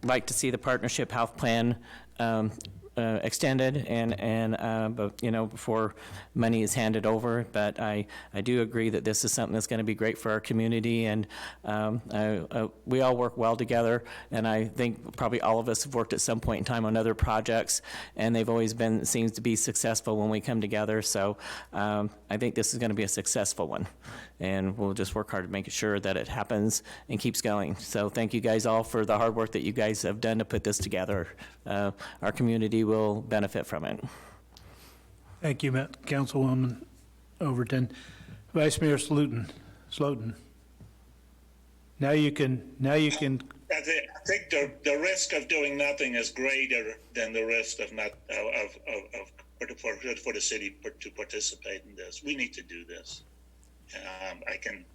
like to see the partnership health plan extended but before money is handed over. But I do agree that this is something that's going to be great for our community, and we all work well together, and I think probably all of us have worked at some point in time on other projects, and they've always seems to be successful when we come together. So I think this is going to be a successful one, and we'll just work hard to make sure that it happens and keeps going. So thank you guys all for the hard work that you guys have done to put this together. Our community will benefit from it. Thank you, Councilwoman Overton. Vice Mayor Slotin. Now you can. I think the risk of doing nothing is greater than the risk of not for the city to participate in this. We need to do this. I can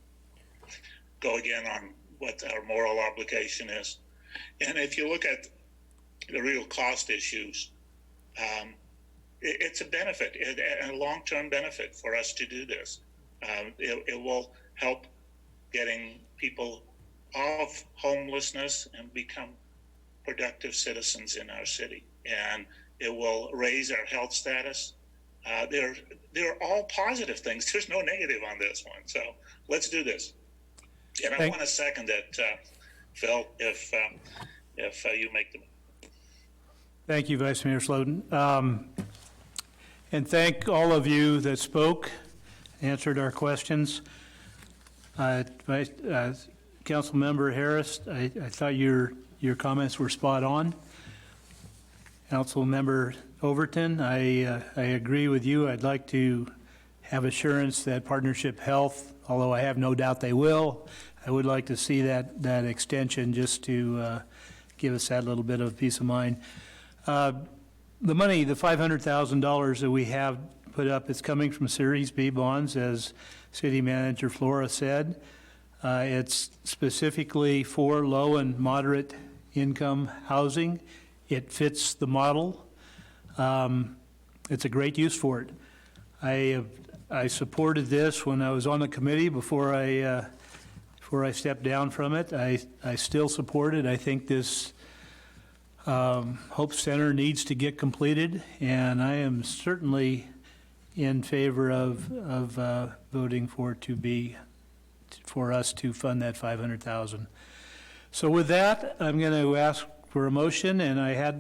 go again on what our moral obligation is, and if you look at the real cost issues, it's a benefit, a long-term benefit for us to do this. It will help getting people off homelessness and become productive citizens in our city, and it will raise our health status. They're all positive things. There's no negative on this one, so let's do this. And I want to second that, Phil, if you make the. Thank you, Vice Mayor Slotin. And thank all of you that spoke, answered our questions. Council Member Harris, I thought your comments were spot on. Council Member Overton, I agree with you. I'd like to have assurance that Partnership Health, although I have no doubt they will, I would like to see that extension just to give us that little bit of peace of mind. The money, the $500,000 that we have put up, is coming from Series B bonds, as City Manager Flora said. It's specifically for low and moderate income housing. It fits the model. It's a great use for it. I supported this when I was on the committee before I stepped down from it. I still support it. I think this Hope Center needs to get completed, and I am certainly in favor of voting for us to fund that $500,000. So with that, I'm going to ask for a motion, and I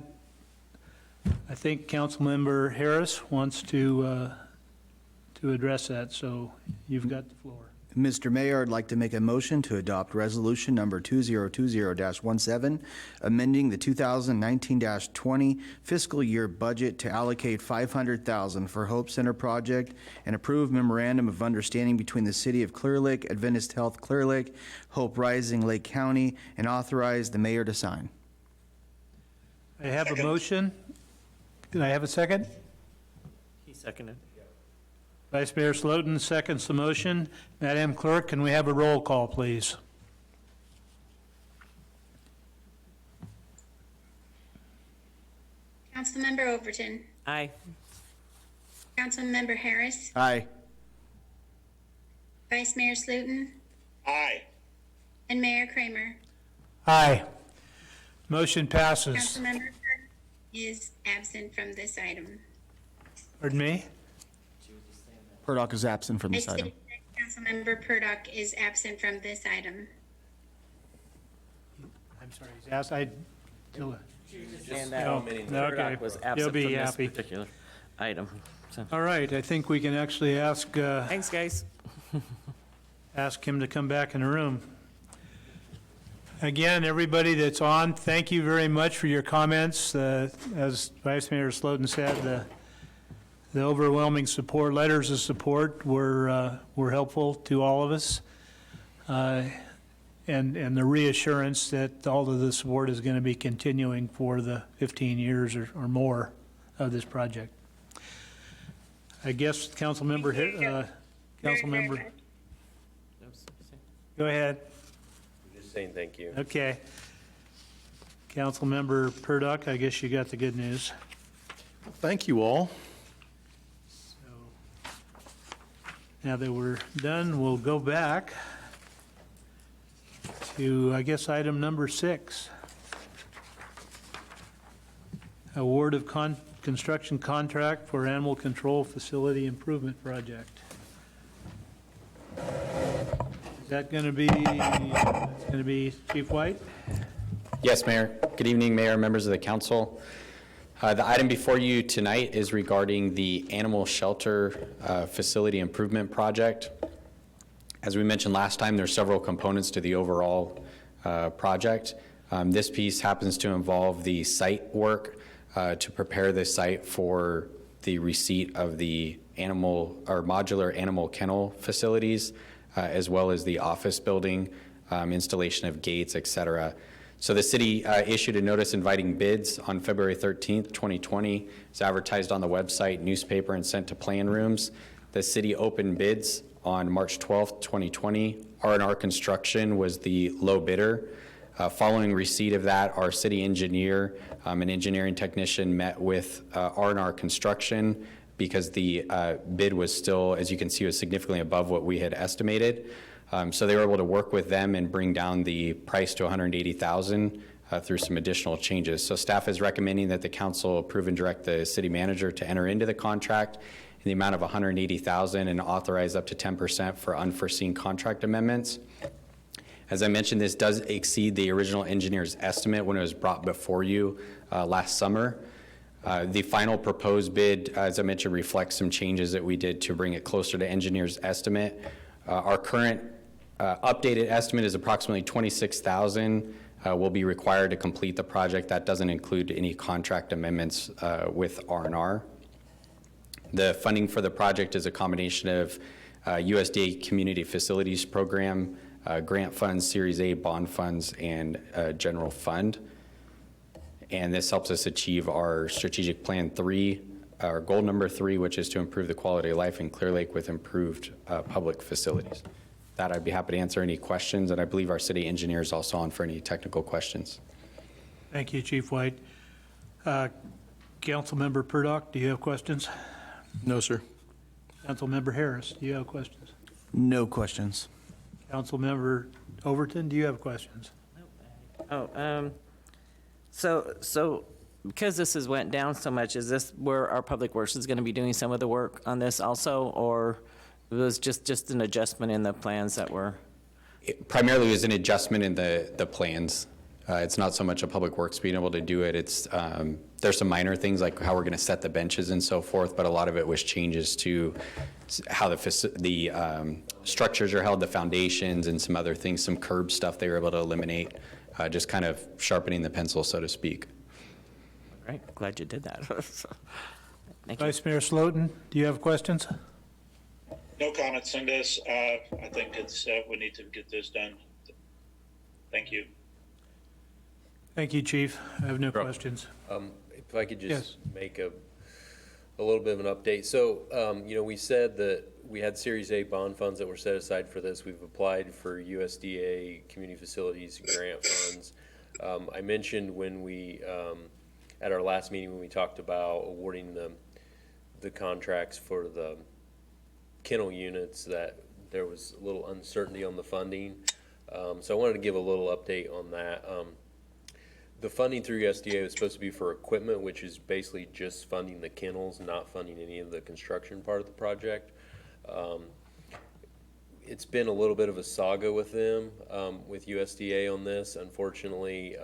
think Councilmember Harris wants to address that, so you've got the floor. Mr. Mayor, I'd like to make a motion to adopt resolution number 2020-17, amending the 2019-20 fiscal year budget to allocate $500,000 for Hope Center project and approve memorandum of understanding between the City of Clear Lake, Adventist Health Clear Lake, Hope Rising Lake County, and authorize the mayor to sign. I have a motion. Can I have a second? He seconded. Vice Mayor Slotin seconds the motion. Madam Clerk, can we have a roll call, please? Councilmember Overton. Aye. Councilmember Harris. Aye. Vice Mayor Slotin. Aye. And Mayor Kramer. Aye. Motion passes. Councilmember is absent from this item. Pardon me? Purdock is absent from this item. Councilmember Purdock is absent from this item. I'm sorry, he's asked, okay. Was You'll absent be from happy. this particular item. So. All right, I think we can actually ask Thanks, guys. ask him to come back in the room. Again, everybody that's on, thank you very much for your comments. As Vice Mayor Slotin said, the overwhelming support, letters of support were helpful to all of us. And the reassurance that all of the support is going to be continuing for the 15 years or more of this project. I guess Councilmember, go ahead. Just saying thank you. Okay. Councilmember Purdock, I guess you got the good news. Thank you all. Now that we're done, we'll go back to, I guess, item number 6. Award of construction contract for animal control facility improvement project. Is that going to be Chief White? Yes, Mayor. Good evening, Mayor, members of the council. The item before you tonight is regarding the animal shelter facility improvement project. As we mentioned last time, there's several components to the overall project. This piece happens to involve the site work to prepare the site for the receipt of the modular animal kennel facilities, as well as the office building, installation of gates, et cetera. So the city issued a notice inviting bids on February 13th, 2020. It's advertised on the website, newspaper, and sent to plan rooms. The city opened bids on March 12th, 2020. R&R Construction was the low bidder. Following receipt of that, our city engineer, an engineering technician, met with R&R Construction because the bid was still, as you can see, was significantly above what we had estimated. So they were able to work with them and bring down the price to $180,000 through some additional changes. So staff is recommending that the council approve and direct the city manager to enter into the contract in the amount of $180,000 and authorize up to 10% for unforeseen contract amendments. As I mentioned, this does exceed the original engineer's estimate when it was brought before you last summer. The final proposed bid, as I mentioned, reflects some changes that we did to bring it closer to engineer's estimate. Our current updated estimate is approximately $26,000 will be required to complete the project. That doesn't include any contract amendments with R&R. The funding for the project is a combination of USDA Community Facilities Program, grant funds, Series A bond funds, and general fund. And this helps us achieve our strategic plan 3, our goal number 3, which is to improve the quality of life in Clear Lake with improved public facilities. That I'd be happy to answer any questions, and I believe our city engineer is also on for any technical questions. Thank you, Chief White. Councilmember Purdock, do you have questions? No, sir. Councilmember Harris, do you have questions? No questions. Councilmember Overton, do you have questions? So because this has went down so much, is this where our Public Works is going to be doing some of the work on this also, or it was just an adjustment in the plans that were? It primarily was an adjustment in the plans. It's not so much a Public Works being able to do it. It's there's some minor things like how we're going to set the benches and so forth, but a lot of it was changes to how the structures are held, the foundations, and some other things, some curb stuff they were able to eliminate, just kind of sharpening the pencil, so to speak. All right, glad you did that. Thank you. Vice Mayor Slotin, do you have questions? No comments on this. I think it's we need to get this done. Thank you. Thank you, Chief. I have no questions. If I could just make a little bit of an update. So, we said that we had Series A bond funds that were set aside for this. We've applied for USDA Community Facilities grant funds. I mentioned when we, at our last meeting, when we talked about awarding the contracts for the kennel units, that there was a little uncertainty on the funding. So I wanted to give a little update on that. The funding through USDA was supposed to be for equipment, which is basically just funding the kennels, not funding any of the construction part of the project. It's been a little bit of a saga with them, with USDA on this. Unfortunately,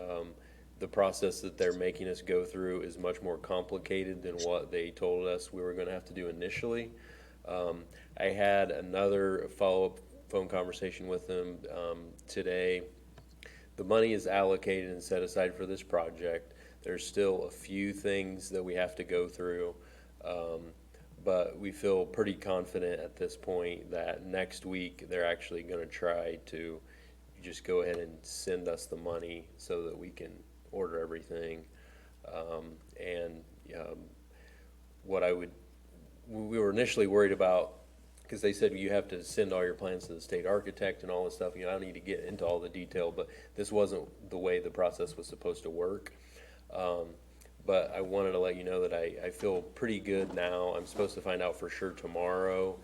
the process that they're making us go through is much more complicated than what they told us we were going to have to do initially. I had another follow-up phone conversation with them today. The money is allocated and set aside for this project. There's still a few things that we have to go through, but we feel pretty confident at this point that next week they're actually going to try to just go ahead and send us the money so that we can order everything. We were initially worried about, because they said you have to send all your plans to the state architect and all this stuff. I don't need to get into all the detail, but this wasn't the way the process was supposed to work. But I wanted to let you know that I feel pretty good now. I'm supposed to find out for sure tomorrow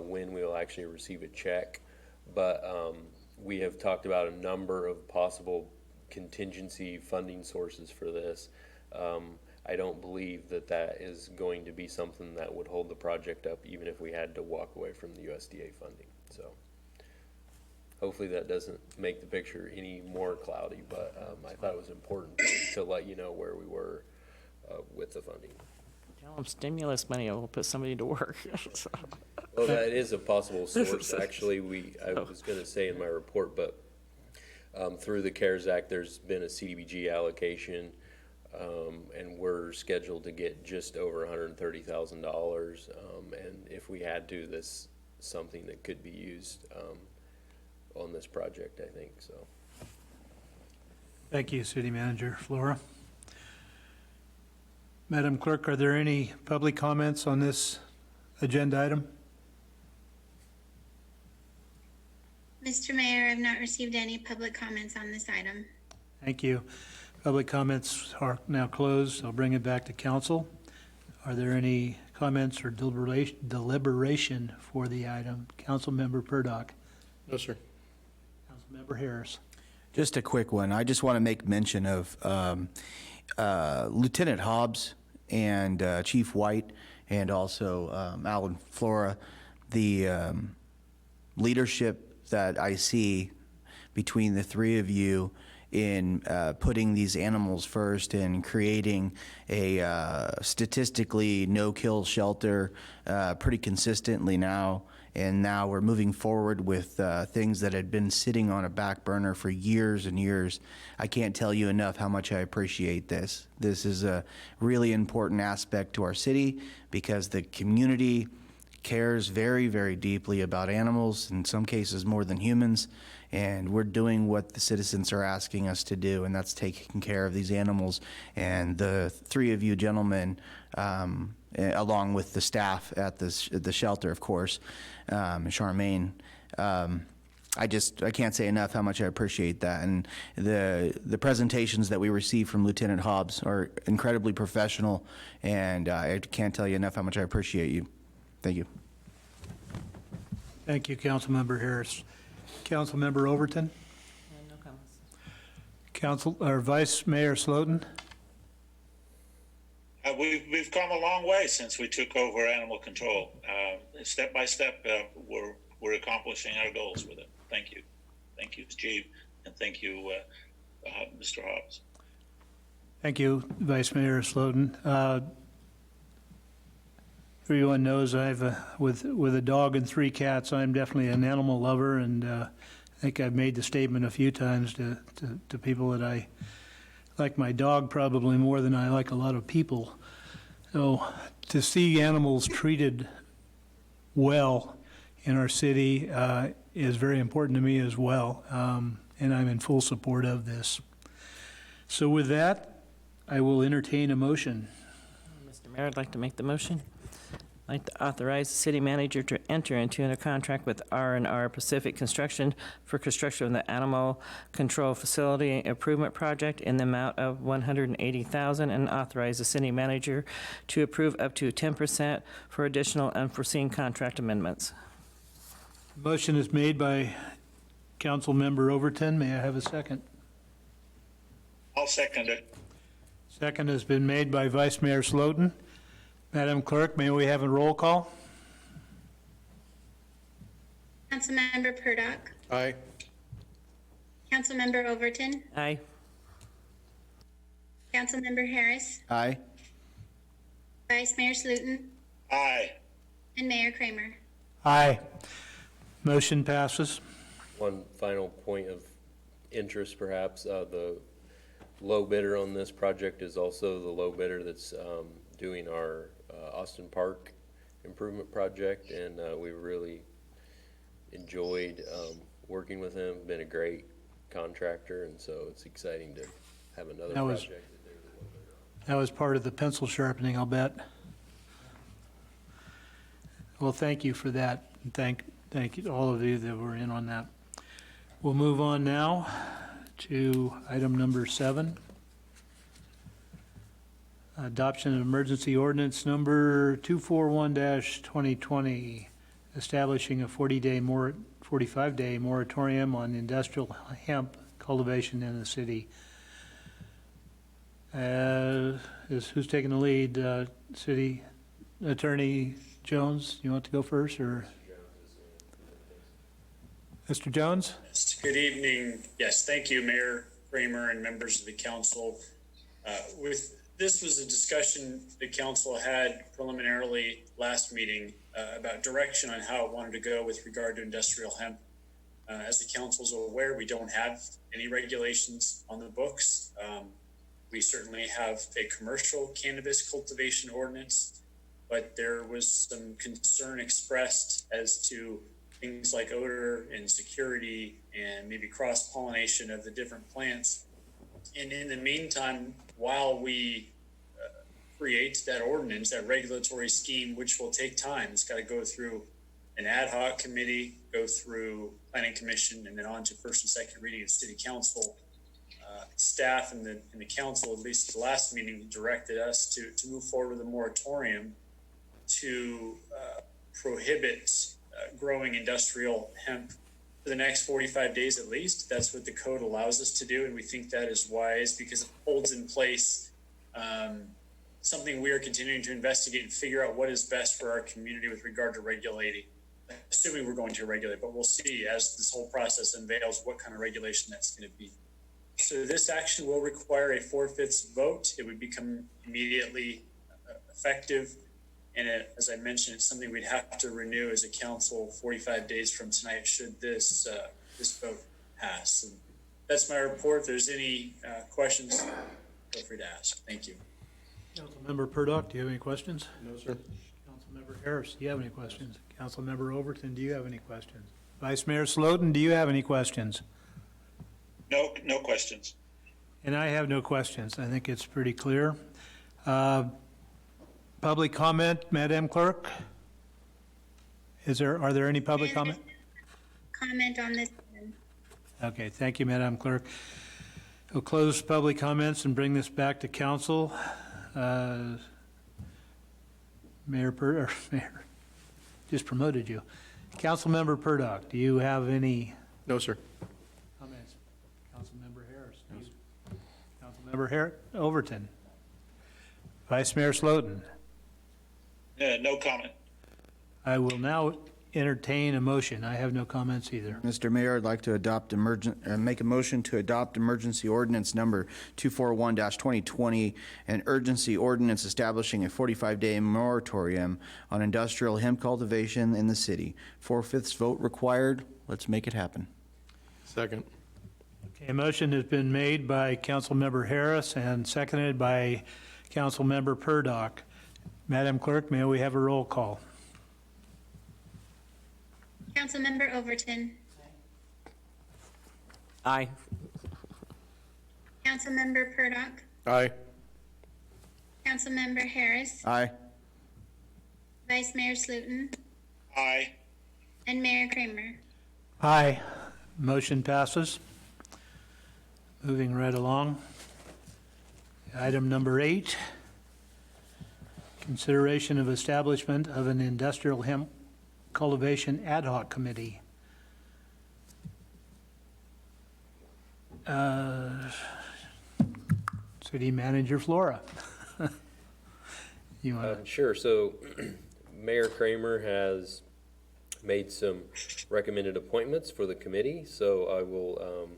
when we will actually receive a check. But we have talked about a number of possible contingency funding sources for this. I don't believe that is going to be something that would hold the project up, even if we had to walk away from the USDA funding. So hopefully that doesn't make the picture any more cloudy, but I thought it was important to let you know where we were with the funding. Tell them stimulus money will put somebody to work. So. Well, that is a possible source. Actually, I was going to say in my report, but through the CARES Act, there's been a CDBG allocation, and we're scheduled to get just over $130,000. And if we had to, this is something that could be used on this project, I think. So. Thank you, City Manager Flora. Madam Clerk, are there any public comments on this agenda item? Mr. Mayor, I've not received any public comments on this item. Thank you. Public comments are now closed. I'll bring it back to council. Are there any comments or deliberation for the item? Councilmember Purdock. No, sir. Councilmember Harris. Just a quick one. I just want to make mention of Lieutenant Hobbs and Chief White, and also Alan Flora. The leadership that I see between the three of you in putting these animals first and creating a statistically no-kill shelter pretty consistently now. And now we're moving forward with things that had been sitting on a back burner for years and years. I can't tell you enough how much I appreciate this. This is a really important aspect to our city because the community cares very, very deeply about animals, in some cases more than humans. And we're doing what the citizens are asking us to do, and that's taking care of these animals. And the three of you gentlemen, along with the staff at the shelter, of course, Charmaine, I can't say enough how much I appreciate that. And the presentations that we receive from Lieutenant Hobbs are incredibly professional, and I can't tell you enough how much I appreciate you. Thank you. Thank you, Councilmember Harris. Councilmember Overton. No comments. Vice Mayor Slotin. We've come a long way since we took over animal control. Step by step, we're accomplishing our goals with it. Thank you. Thank you, Chief, and thank you, Mr. Hobbs. Thank you, Vice Mayor Slotin. Everyone knows with a dog and 3 cats, I'm definitely an animal lover, and I think I've made the statement a few times to people that I like my dog probably more than I like a lot of people. So to see animals treated well in our city is very important to me as well, and I'm in full support of this. So with that, I will entertain a motion. Mr. Mayor, I'd like to make the motion. I'd like to authorize the city manager to enter into a contract with R&R Pacific Construction for construction of the animal control facility improvement project in the amount of $180,000, and authorize the city manager to approve up to 10% for additional unforeseen contract amendments. Motion is made by Councilmember Overton. May I have a second? I'll second it. Second has been made by Vice Mayor Slotin. Madam Clerk, may we have a roll call? Councilmember Purdock. Aye. Councilmember Overton. Aye. Councilmember Harris. Aye. Vice Mayor Slotin. Aye. and Mayor Kramer. Aye. Motion passes. One final point of interest, perhaps, the low bidder on this project is also the low bidder that's doing our Austin Park improvement project, and we really enjoyed working with him. Been a great contractor, and so it's exciting to have another That was- project. That was part of the pencil sharpening, I'll bet. Well, thank you for that. And thank you to all of you that were in on that. We'll move on now to item number 7. Adoption of emergency ordinance number 241-2020, establishing a 45-day moratorium on industrial hemp cultivation in the city. Who's taking the lead? City Attorney Jones, you want to go first, or? Mr. Jones? Good evening. Yes, thank you, Mayor Kramer and members of the council. This was a discussion the council had preliminarily last meeting about direction on how it wanted to go with regard to industrial hemp. As the council's aware, we don't have any regulations on the books. We certainly have a commercial cannabis cultivation ordinance, but there was some concern expressed as to things like odor and security and maybe cross-pollination of the different plants. And in the meantime, while we create that ordinance, that regulatory scheme, which will take time, it's got to go through an ad hoc committee, go through planning commission, and then on to first and second reading of city council. Staff and the council, at least at the last meeting, directed us to move forward with a moratorium to prohibit growing industrial hemp for the next 45 days at least. That's what the code allows us to do, and we think that is wise because it holds in place something we are continuing to investigate and figure out what is best for our community with regard to regulating, assuming we're going to regulate, but we'll see as this whole process unveils what kind of regulation that's going to be. So this action will require a 4/5 vote. It would become immediately effective. And as I mentioned, it's something we'd have to renew as a council 45 days from tonight should this vote pass. And that's my report. If there's any questions, feel free to ask. Thank you. Councilmember Purdock, do you have any questions? No, sir. Councilmember Harris, do you have any questions? Councilmember Overton, do you have any questions? Vice Mayor Slotin, do you have any questions? No questions. And I have no questions. I think it's pretty clear. Public comment, Madam Clerk? Are there any public comment? Comment on this one. Okay, thank you, Madam Clerk. We'll close public comments and bring this back to council. Mayor, just promoted you. Councilmember Purdock, do you have any No, sir. comments? Councilmember Harris? Councilmember Overton? Vice Mayor Slotin? No comment. I will now entertain a motion. I have no comments either. Mr. Mayor, I'd like to make a motion to adopt emergency ordinance number 241-2020, an urgency ordinance establishing a 45-day moratorium on industrial hemp cultivation in the city. 4/5 vote required. Let's make it happen. Second. Okay, a motion has been made by Councilmember Harris and seconded by Councilmember Purdock. Madam Clerk, may we have a roll call? Councilmember Overton. Aye. Councilmember Purdock. Aye. Councilmember Harris. Aye. Vice Mayor Slotin. Aye. And Mayor Kramer. Aye. Motion passes. Moving right along. Item number 8, consideration of establishment of an industrial hemp cultivation ad hoc committee. City Manager Flora. You want Sure. So Mayor Kramer has made some recommended appointments for the committee, so I will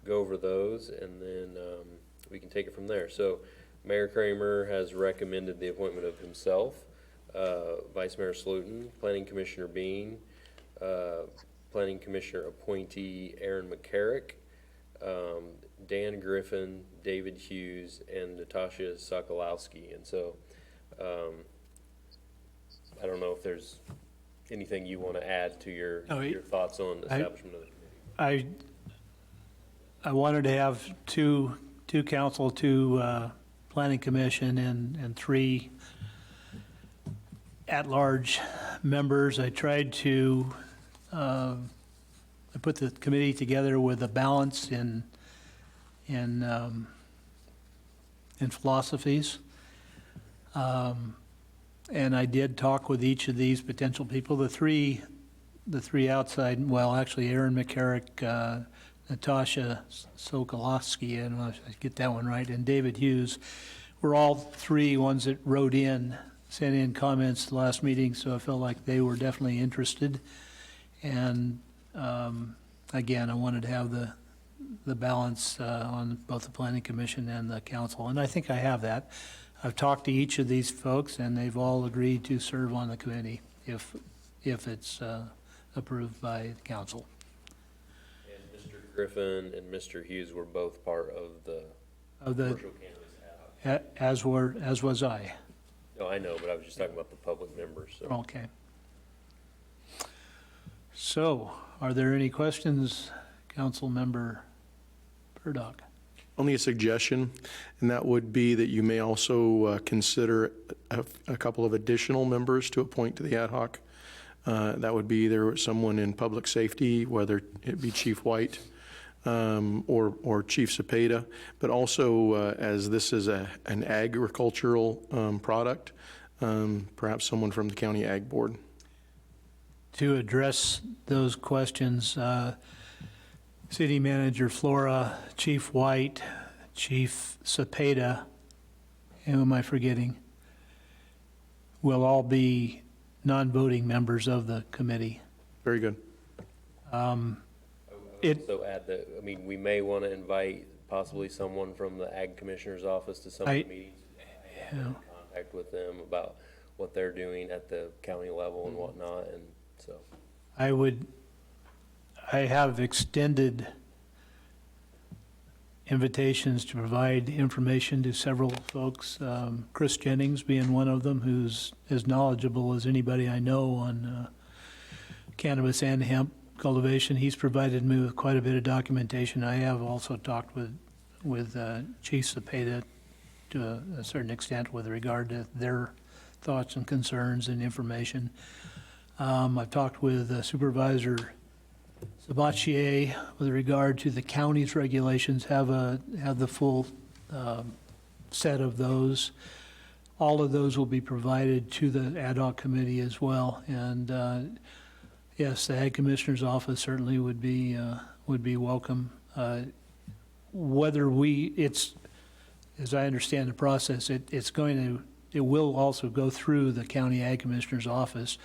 go over those and then we can take it from there. So Mayor Kramer has recommended the appointment of himself, Vice Mayor Slotin, Planning Commissioner Bean, Planning Commissioner appointee Aaron McCarrick, Dan Griffin, David Hughes, and Natasha Sokolowski. And so I don't know if there's anything you want to add to your thoughts on establishment of the committee. I wanted to have two council, two planning commission, and 3 at-large members. I tried to I put the committee together with a balance in philosophies. And I did talk with each of these potential people. The three outside, well, actually Aaron McCarrick, Natasha Sokolowski, and I get that one right, and David Hughes, were all 3 ones that sent in comments the last meeting, so I felt like they were definitely interested. And again, I wanted to have the balance on both the Planning Commission and the council, and I think I have that. I've talked to each of these folks, and they've all agreed to serve on the committee if it's approved by the council. And Mr. Griffin and Mr. Hughes were both part of the commercial cannabis As was I. No, I know, but I was just talking about the public members. So. Okay. So, are there any questions, Council Member Burdock? Only a suggestion, and that would be that you may also consider a couple of additional members to appoint to the ad hoc. That would be either someone in public safety, whether it be Chief White or Chief Cepeda, but also as this is an agricultural product, perhaps someone from the County Ag Board. To address those questions, City Manager Flora, Chief White, Chief Cepeda, who am I forgetting, will all be non-voting members of the committee. Very good. Also add that, I mean, we may want to invite possibly someone from the Ag Commissioner's office to some of the meetings. Have contact with them about what they're doing at the county level and whatnot, and so. I have extended invitations to provide information to several folks, Chris Jennings being one of them, who's as knowledgeable as anybody I know on cannabis and hemp cultivation. He's provided me with quite a bit of documentation. I have also talked with Chief Cepeda to a certain extent with regard to their thoughts and concerns and information. I've talked with Supervisor Sabatier with regard to the county's regulations, have the full set of those. All of those will be provided to the ad hoc committee as well. And yes, the Ag Commissioner's office certainly would be welcome. It's, as I understand the process, it will also go through the County Ag Commissioner's office,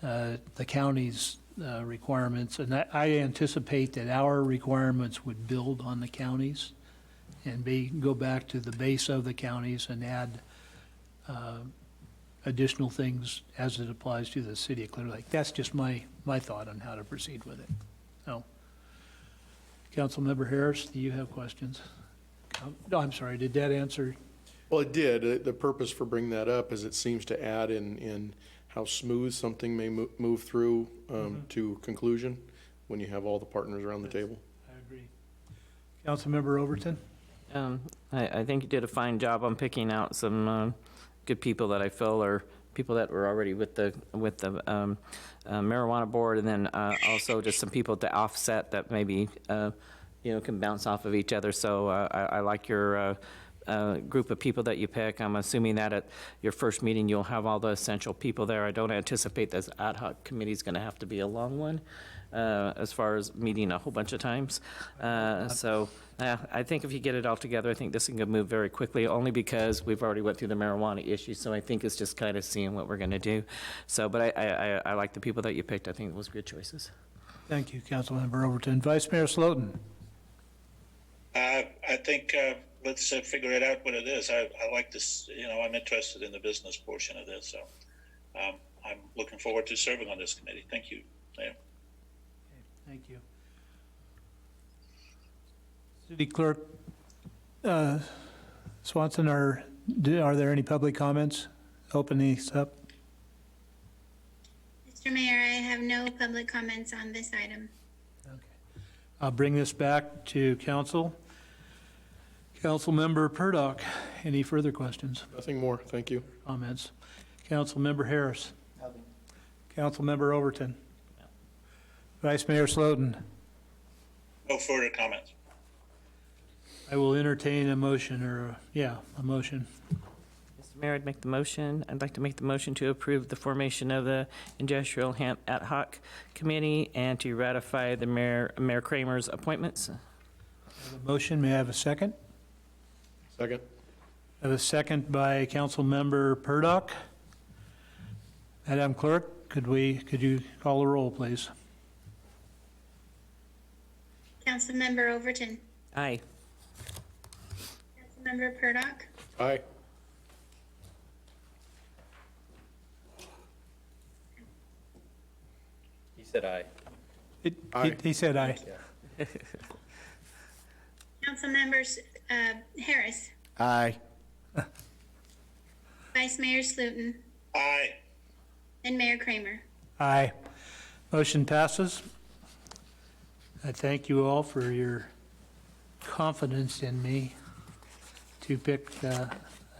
the county's requirements, and I anticipate that our requirements would build on the counties and go back to the base of the counties and add additional things as it applies to the city of Clear Lake. That's just my thought on how to proceed with it. So, Councilmember Harris, do you have questions? No, I'm sorry, did that answer? Well, it did. The purpose for bringing that up is it seems to add in how smooth something may move through to conclusion when you have all the partners around the table. I agree. Councilmember Overton? I think you did a fine job on picking out some good people that I feel are people that were already with the marijuana board, and then also just some people to offset that maybe can bounce off of each other. So I like your group of people that you pick. I'm assuming that at your first meeting you'll have all the essential people there. I don't anticipate this ad hoc committee is going to have to be a long one as far as meeting a whole bunch of times. So I think if you get it all together, I think this can move very quickly, only because we've already went through the marijuana issue. So I think it's just kind of seeing what we're going to do. So, but I like the people that you picked. I think it was good choices. Thank you, Councilmember Overton. Vice Mayor Slotin? I think let's figure it out what it is. I like this, I'm interested in the business portion of this, so I'm looking forward to serving on this committee. Thank you, Mayor. Thank you. City Clerk Swanson, are there any public comments? Open these up. Mr. Mayor, I have no public comments on this item. I'll bring this back to council. Councilmember Purdock, any further questions, Nothing more. Thank you. comments? Councilmember Harris. Councilmember Overton. Vice Mayor Slotin. No further comments. I will entertain a motion a motion. Mr. Mayor, I'd make the motion. I'd like to make the motion to approve the formation of the Industrial Hemp Ad Hoc Committee and to ratify the Mayor Kramer's appointments. I have a motion. May I have a second? Second. I have a second by Councilmember Purdock. Madam Clerk, could you call the roll, please? Councilmember Overton. Aye. Councilmember Purdock. Aye. He said aye. He said aye. Councilmembers Harris. Aye. Vice Mayor Slutin. Aye. And Mayor Kramer. Aye. Motion passes. I thank you all for your confidence in me to pick a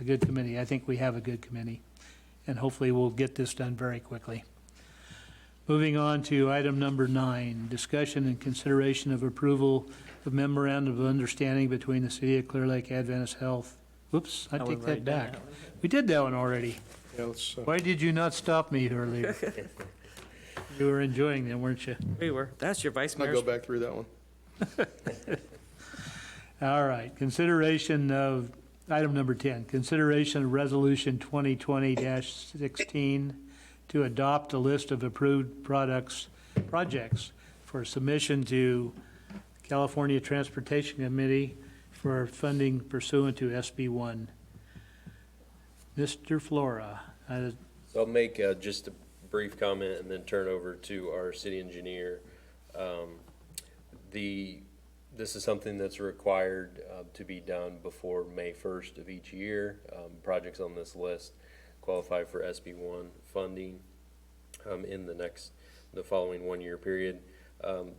good committee. I think we have a good committee, and hopefully we'll get this done very quickly. Moving on to item number 9, discussion and consideration of approval of memorandum of understanding between the City of Clear Lake Adventist Health. Whoops, I take that back. We did that one already. Yeah, let's, Why did you not stop me earlier? You were enjoying them, weren't you? We were. That's your Vice I'll Mayor's. go back through that one. All right, consideration of, item number 10, consideration of resolution 2020-16 to adopt a list of approved projects for submission to California Transportation Committee for funding pursuant to SB 1. Mr. Flora. So I'll make just a brief comment and then turn over to our city engineer. This is something that's required to be done before May 1st of each year. Projects on this list qualify for SB 1 funding in the following 1-year period.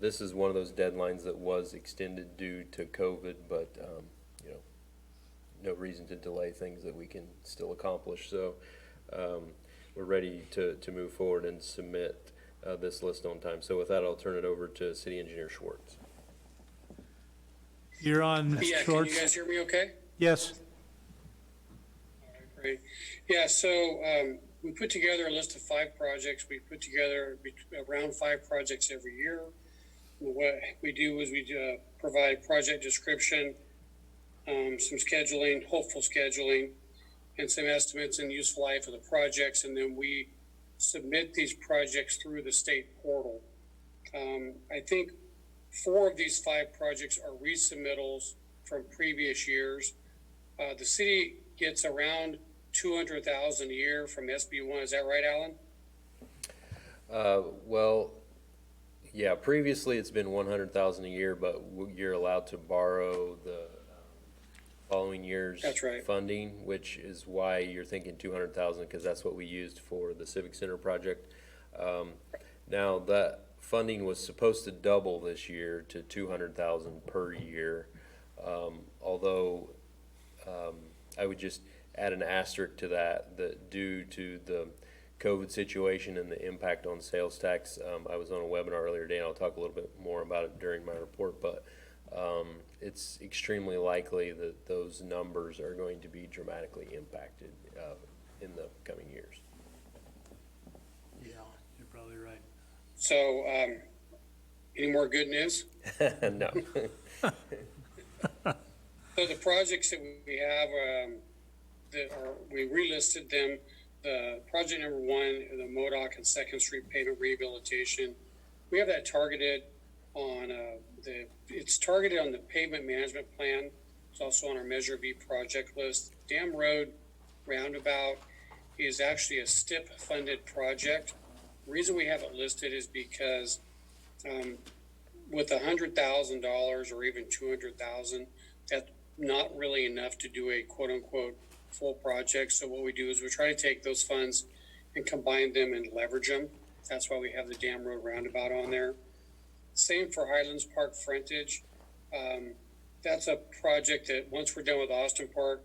This is one of those deadlines that was extended due to COVID, but no reason to delay things that we can still accomplish. So we're ready to move forward and submit this list on time. So with that, I'll turn it over to City Engineer Schwartz. You're on, Yeah, Schwartz. can you guys hear me okay? Yes. All right, great. Yeah, so we put together a list of 5 projects. We put together around 5 projects every year. What we do is we provide project description, some scheduling, hopeful scheduling, and some estimates and useful life of the projects, and then we submit these projects through the state portal. I think 4 of these 5 projects are resubmittals from previous years. The city gets around $200,000 a year from SB1. Is that right, Alan? Well, yeah, previously it's been $100,000 a year, but you're allowed to borrow the following year's funding, which is why you're thinking $200,000, because that's what we used for the Civic Center project. Now that funding was supposed to double this year to $200,000 per year, although I would just add an asterisk to that due to the COVID situation and the impact on sales tax. I was on a webinar earlier today, and I'll talk a little bit more about it during my report, but it's extremely likely that those numbers are going to be dramatically impacted in the coming years. Yeah, you're probably right. So, any more good news? No. So the projects that we have, we relisted them. Project number 1, the Modoc and 2nd Street pavement rehabilitation. We have that targeted on it's targeted on the pavement management plan. It's also on our Measure B project list. Dam Road roundabout is actually a STIP-funded project. The reason we have it listed is because with $100,000 or even $200,000, that's not really enough to do a quote-unquote full project. So what we do is we try to take those funds and combine them and leverage them. That's why we have the Dam Road Roundabout on there. Same for Highlands Park frontage. That's a project that once we're done with Austin Park,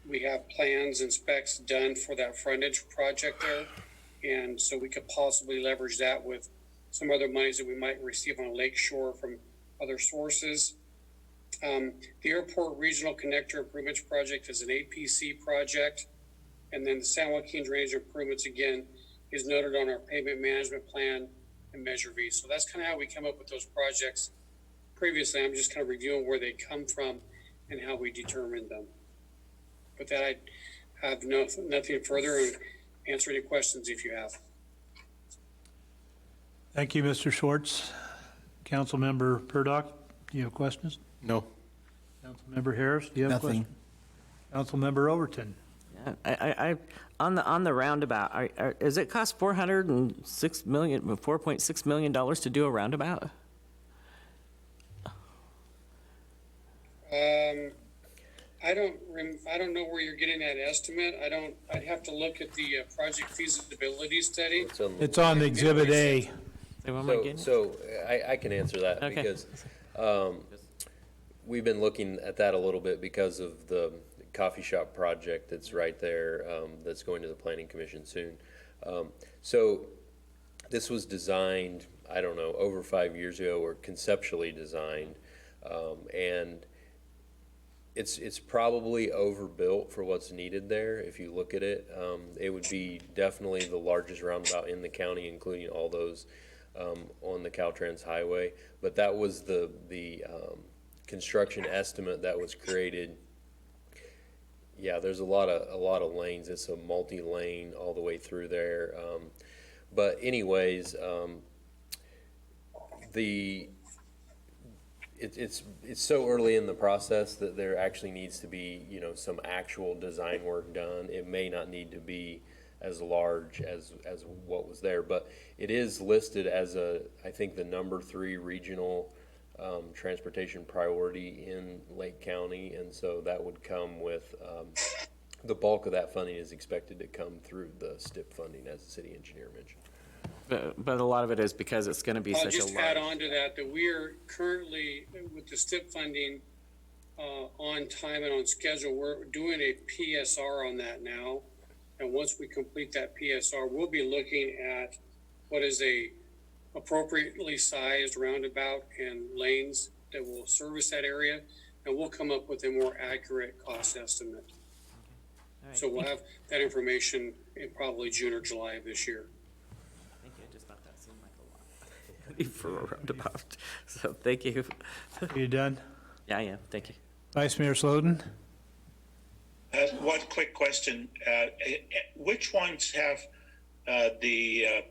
we have plans and specs done for that frontage project there. And so we could possibly leverage that with some other monies that we might receive on Lake Shore from other sources. The Airport Regional Connector Improvements Project is an APC project. And then the San Joaquin Drainage Improvements, again, is noted on our pavement management plan and Measure V. So that's kind of how we come up with those projects. Previously, I'm just kind of reviewing where they come from and how we determine them. With that, I have nothing further and answer any questions if you have. Thank you, Mr. Schwartz. Councilmember Purdock, do you have questions? No. Councilmember Harris, do you have Nothing. questions? Councilmember Overton. I on the roundabout, is it cost $4.6 million to do a roundabout? I don't know where you're getting that estimate. I'd have to look at the project feasibility study. It's on Exhibit A. So I can answer that Okay. because we've been looking at that a little bit because of the coffee shop project that's right there, that's going to the Planning Commission soon. So this was designed, I don't know, over 5 years ago, or conceptually designed, and it's probably overbuilt for what's needed there. If you look at it, it would be definitely the largest roundabout in the county, including all those on the Caltrans Highway. But that was the construction estimate that was created. Yeah, there's a lot of lanes. It's a multi-lane all the way through there. But anyways, it's so early in the process that there actually needs to be, some actual design work done. It may not need to be as large as what was there, but it is listed as I think the number 3 regional transportation priority in Lake County, and so that would come with the bulk of that funding is expected to come through the STIP funding, as the city engineer mentioned. But a lot of it is because it's going to be I'll such a just large. add on to that we are currently with the STIP funding on time and on schedule. We're doing a PSR on that now, and once we complete that PSR, we'll be looking at what is a appropriately sized roundabout and lanes that will service that area, and we'll come up with a more accurate cost estimate. Right. So we'll have that information in probably June or July of this year. Thank you. I just thought that seemed like a lot for a roundabout. So thank you. Are you done? Yeah, I am. Thank you. Vice Mayor Sloden? One quick question. Which ones have the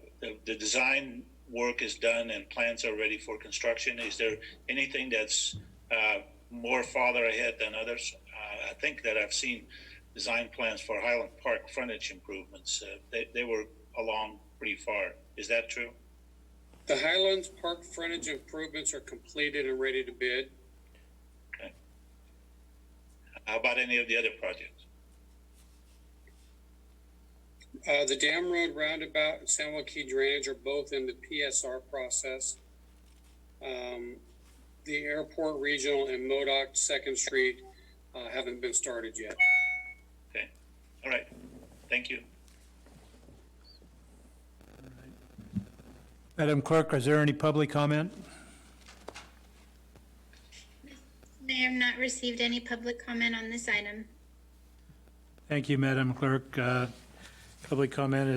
design work is done and plans are ready for construction? Is there anything that's more farther ahead than others? I think that I've seen design plans for Highland Park frontage improvements. They were along pretty far. Is that true? The Highlands Park frontage improvements are completed and ready to bid. Okay. How about any of the other projects? The Dam Road Roundabout and San Joaquin Drainage are both in the PSR process. The Airport Regional and Modoc 2nd Street haven't been started yet. Okay. All right. Thank you. Madam Clerk, is there any public comment? I have not received any public comment on this item. Thank you, Madam Clerk. Public comment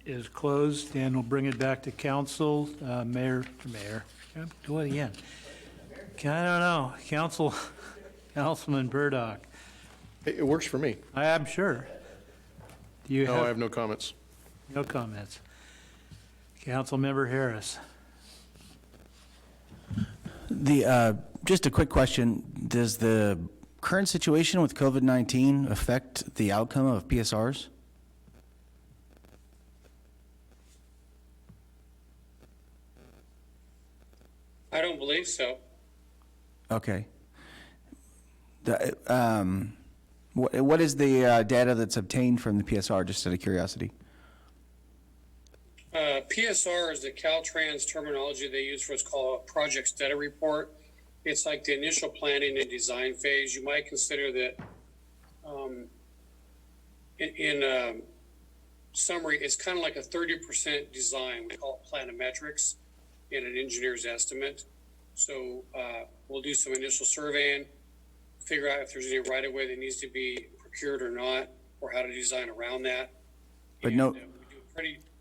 is closed, and we'll bring it back to council. Mayor, do it again. I don't know, Councilman Burdock. It works for me. I am sure. Do you No, I have have no comments. no comments? Councilmember Harris. Just a quick question. Does the current situation with COVID-19 affect the outcome of PSRs? I don't believe so. Okay. What is the data that's obtained from the PSR, just out of curiosity? PSR is the Caltrans terminology they use for what's called a project study report. It's like the initial planning and design phase. You might consider that in summary, it's kind of like a 30% design. We call it planometrics in an engineer's estimate. So we'll do some initial surveying, figure out if there's any right-of-way that needs to be procured or not, or how to design around that. But And, no, we do a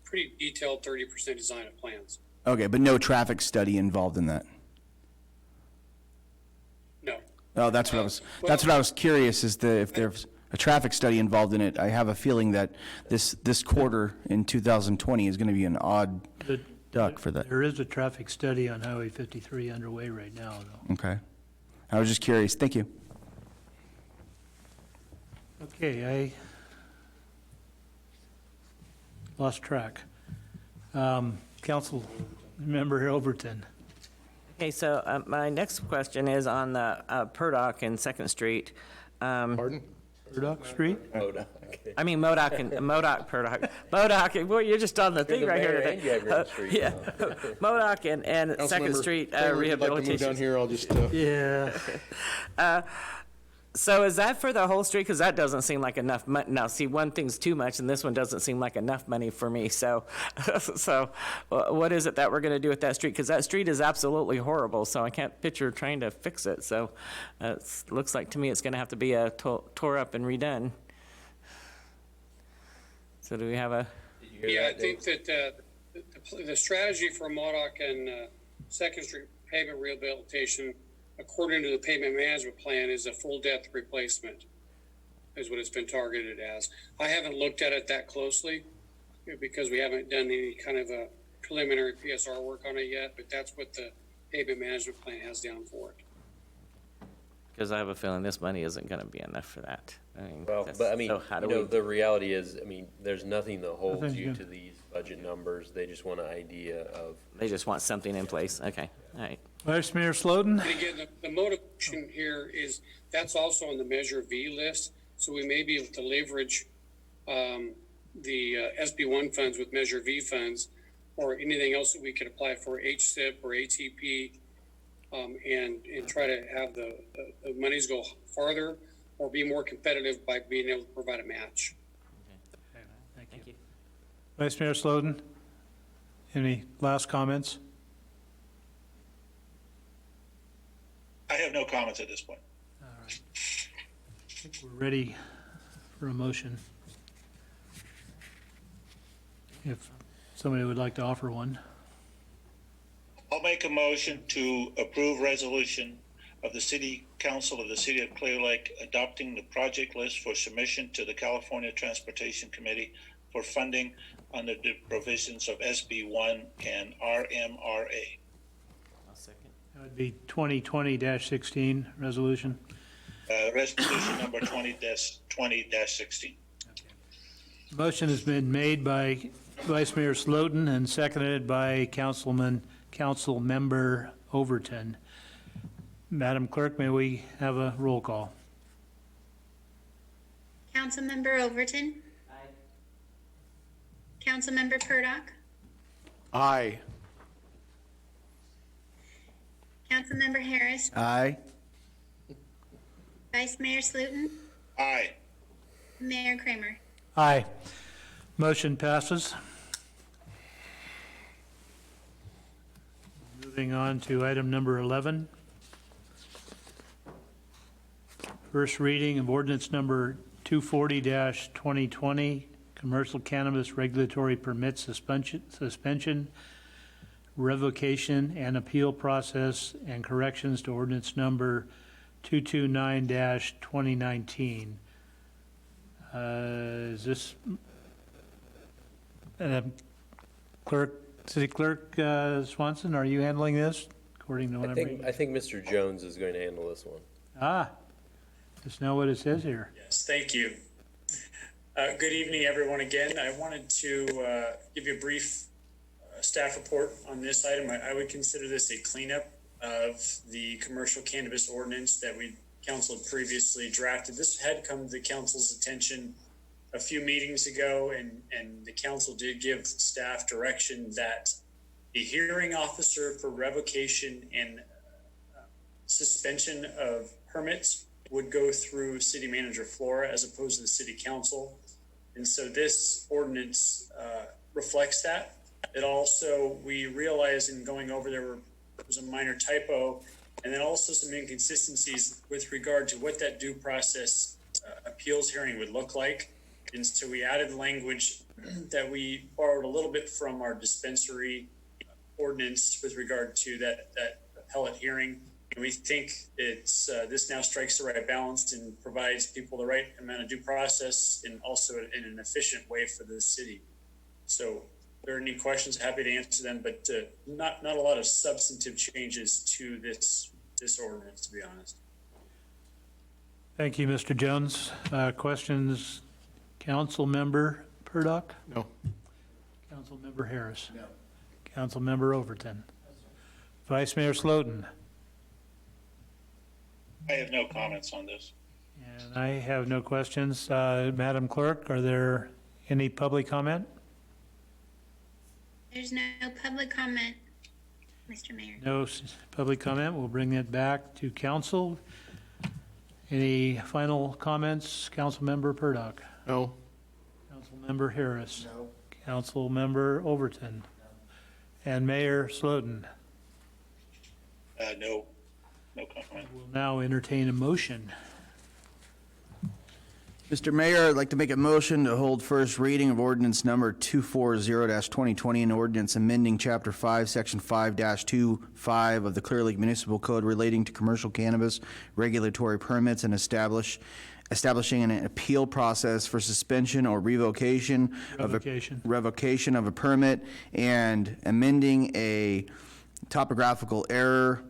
pretty detailed 30% design of plans. okay, but no traffic study involved in that? No. Oh, that's what I was curious, is if there's a traffic study involved in it. I have a feeling that this quarter in 2020 is going to be an odd duck for that. There is a traffic study on Highway 53 underway right now, though. Okay. I was just curious. Thank you. Okay, I lost track. Council Member Overton. Okay, so my next question is on the Purdock and Second Street. Pardon? Purdock Street? I mean Modoc and Purdock. Modoc, boy, you're just on the thing right here today. Yeah, Modoc and Second Street rehabilitation. Down here, I'll just. Yeah. So is that for the whole street? Because that doesn't seem like enough money. Now, see, one thing's too much, and this one doesn't seem like enough money for me. So, what is it that we're going to do with that street? Because that street is absolutely horrible, so I can't picture trying to fix it. So, it looks like to me it's going to have to be tore up and redone. So, do we have a... Yeah, I think that the strategy for Modoc and Second Street pavement rehabilitation, according to the pavement management plan, is a full depth replacement, is what it's been targeted as. I haven't looked at it that closely because we haven't done any kind of a preliminary PSR work on it yet, but that's what the pavement management plan has down for it. Because I have a feeling this money isn't going to be enough for that. I mean, Well, but I mean, so how do we... the reality is, I mean, there's nothing that holds Nothing's you good. to these budget numbers. They just want an idea of. They just want something in place. Okay, all right. Vice Mayor Sloden? And again, the motivation here is that's also on the Measure V list, so we may be able to leverage the SB1 funds with Measure V funds, or anything else that we could apply for HSIP or ATP, and try to have the monies go farther or be more competitive by being able to provide a match. Thank you. Vice Mayor Sloden? Any last comments? I have no comments at this point. All right. I think we're ready for a motion. If somebody would like to offer one. I'll make a motion to approve resolution of the City Council of the City of Clear Lake adopting the project list for submission to the California Transportation Committee for funding under the provisions of SB1 and RMRA. That would be 2020-16 resolution. Resolution number 20-16. Motion has been made by Vice Mayor Slotin and seconded by Council Member Overton. Madam Clerk, may we have a roll call? Councilmember Overton? Aye. Councilmember Purdock? Aye. Councilmember Harris? Aye. Vice Mayor Slutin? Aye. Mayor Kramer? Aye. Motion passes. Moving on to item number 11. First reading of ordinance number 240-2020, commercial cannabis regulatory permit suspension, revocation, and appeal process, and corrections to ordinance number 229-2019. Is this City Clerk Swanson, are you handling this according to what I'm reading? I think Mr. Jones is going to handle this one. Ah, Just know what it says here. Yes, thank you. Good evening, everyone. Again, I wanted to give you a brief staff report on this item. I would consider this a cleanup of the commercial cannabis ordinance that council had previously drafted. This had come to the council's attention a few meetings ago, and the council did give staff direction that the hearing officer for revocation and suspension of permits would go through City Manager Flora as opposed to the City Council. And so this ordinance reflects that. It also, we realized in going over there was a minor typo, and then also some inconsistencies with regard to what that due process appeals hearing would look like. And so we added language that we borrowed a little bit from our dispensary ordinance with regard to that appellate hearing. And we think it's this now strikes the right balance and provides people the right amount of due process and also in an efficient way for the city. So if there are any questions, happy to answer them, but not a lot of substantive changes to this ordinance, to be honest. Thank you, Mr. Jones. Questions, Council Member Purdock? No. Council Member Harris? No. Council Member Overton? Vice Mayor Slotin? I have no comments on this. And I have no questions. Madam Clerk, are there any public comment? There's no public comment, Mr. Mayor. No public comment. We'll bring it back to council. Any final comments, Council Member Purdock? No. Council Member Harris? No. Council Member Overton? No. And Mayor Slotin? No comment. We'll now entertain a motion. Mr. Mayor, I'd like to make a motion to hold first reading of ordinance number 240-2020, an ordinance amending Chapter 5, Section 5-25 of the Clear Lake Municipal Code relating to commercial cannabis regulatory permits and establishing an appeal process for suspension or revocation of a permit, and amending a typographical error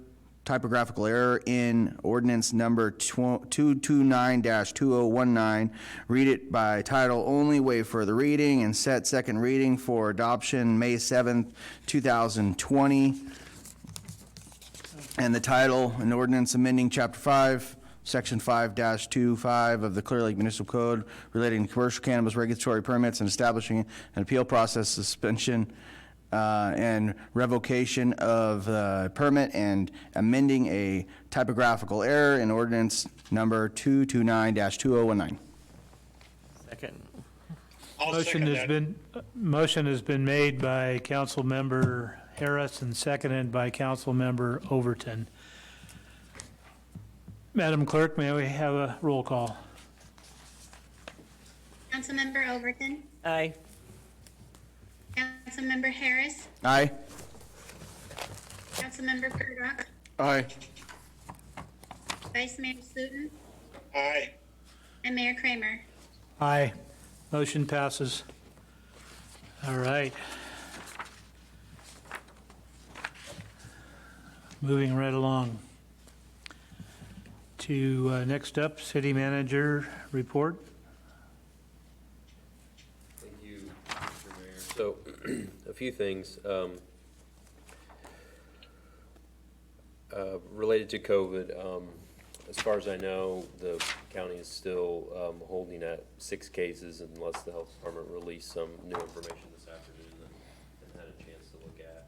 in ordinance number 229-2019. Read it by title only, waive further reading, and set second reading for adoption May 7th, 2020. And the title, an ordinance amending Chapter 5, Section 5-25 of the Clear Lake Municipal Code relating to commercial cannabis regulatory permits and establishing an appeal process, suspension and revocation of permit, and amending a typographical error in ordinance number 229-2019. Second. Motion has been made by Council Member Harris and seconded by Council Member Overton. Madam Clerk, may we have a roll call? Councilmember Overton? Aye. Councilmember Harris? Aye. Councilmember Purdock? Aye. Vice Mayor Slutin? Aye. And Mayor Kramer? Aye. Motion passes. All right. Moving right along to next up, City Manager report. Thank you, Mr. Mayor. So, a few things related to COVID. As far as I know, the county is still holding at 6 cases unless the health department released some new information this afternoon and had a chance to look at.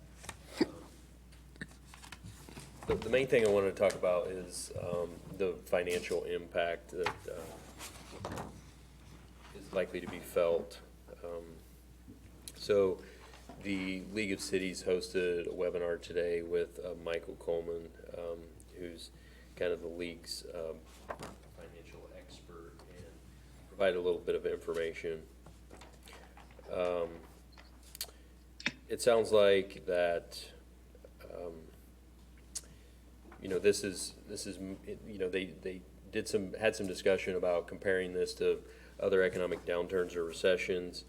The main thing I wanted to talk about is the financial impact that is likely to be felt. So the League of Cities hosted a webinar today with Michael Coleman, who's kind of the league's financial expert, and provide a little bit of information. It sounds like that, this is they had some discussion about comparing this to other economic downturns or recessions.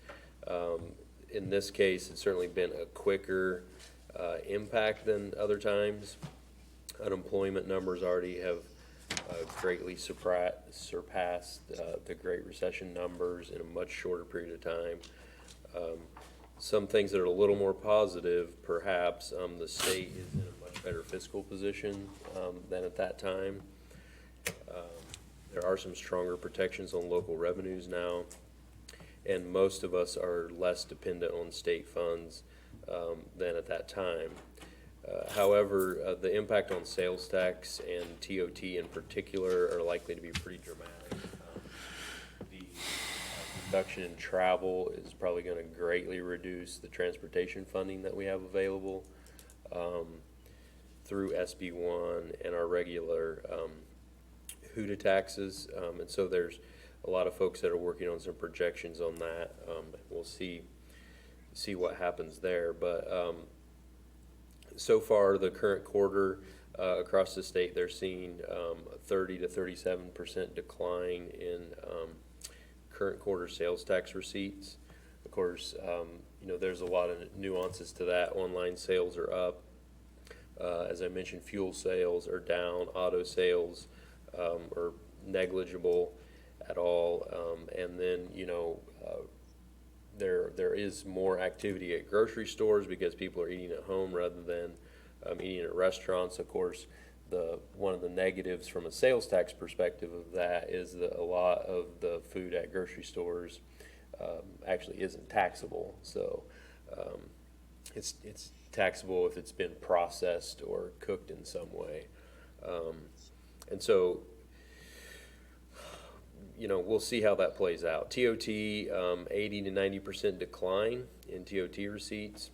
In this case, it's certainly been a quicker impact than other times. Unemployment numbers already have greatly surpassed the Great Recession numbers in a much shorter period of time. Some things that are a little more positive, perhaps, the state is in a much better fiscal position than at that time. There are some stronger protections on local revenues now, and most of us are less dependent on state funds than at that time. However, the impact on sales tax and TOT in particular are likely to be pretty dramatic. The reduction in travel is probably going to greatly reduce the transportation funding that we have available through SB1 and our regular HUDA taxes. And so there's a lot of folks that are working on some projections on that. We'll see what happens there. But so far, the current quarter across the state, they're seeing 30 to 37% decline in current quarter sales tax receipts. Of course, there's a lot of nuances to that. Online sales are up. As I mentioned, fuel sales are down. Auto sales are negligible at all. And then, there is more activity at grocery stores because people are eating at home rather than eating at restaurants. Of course, one of the negatives from a sales tax perspective of that is that a lot of the food at grocery stores actually isn't taxable. So it's taxable if it's been processed or cooked in some way. And so we'll see how that plays out. TOT, 80 to 90% decline in TOT receipts.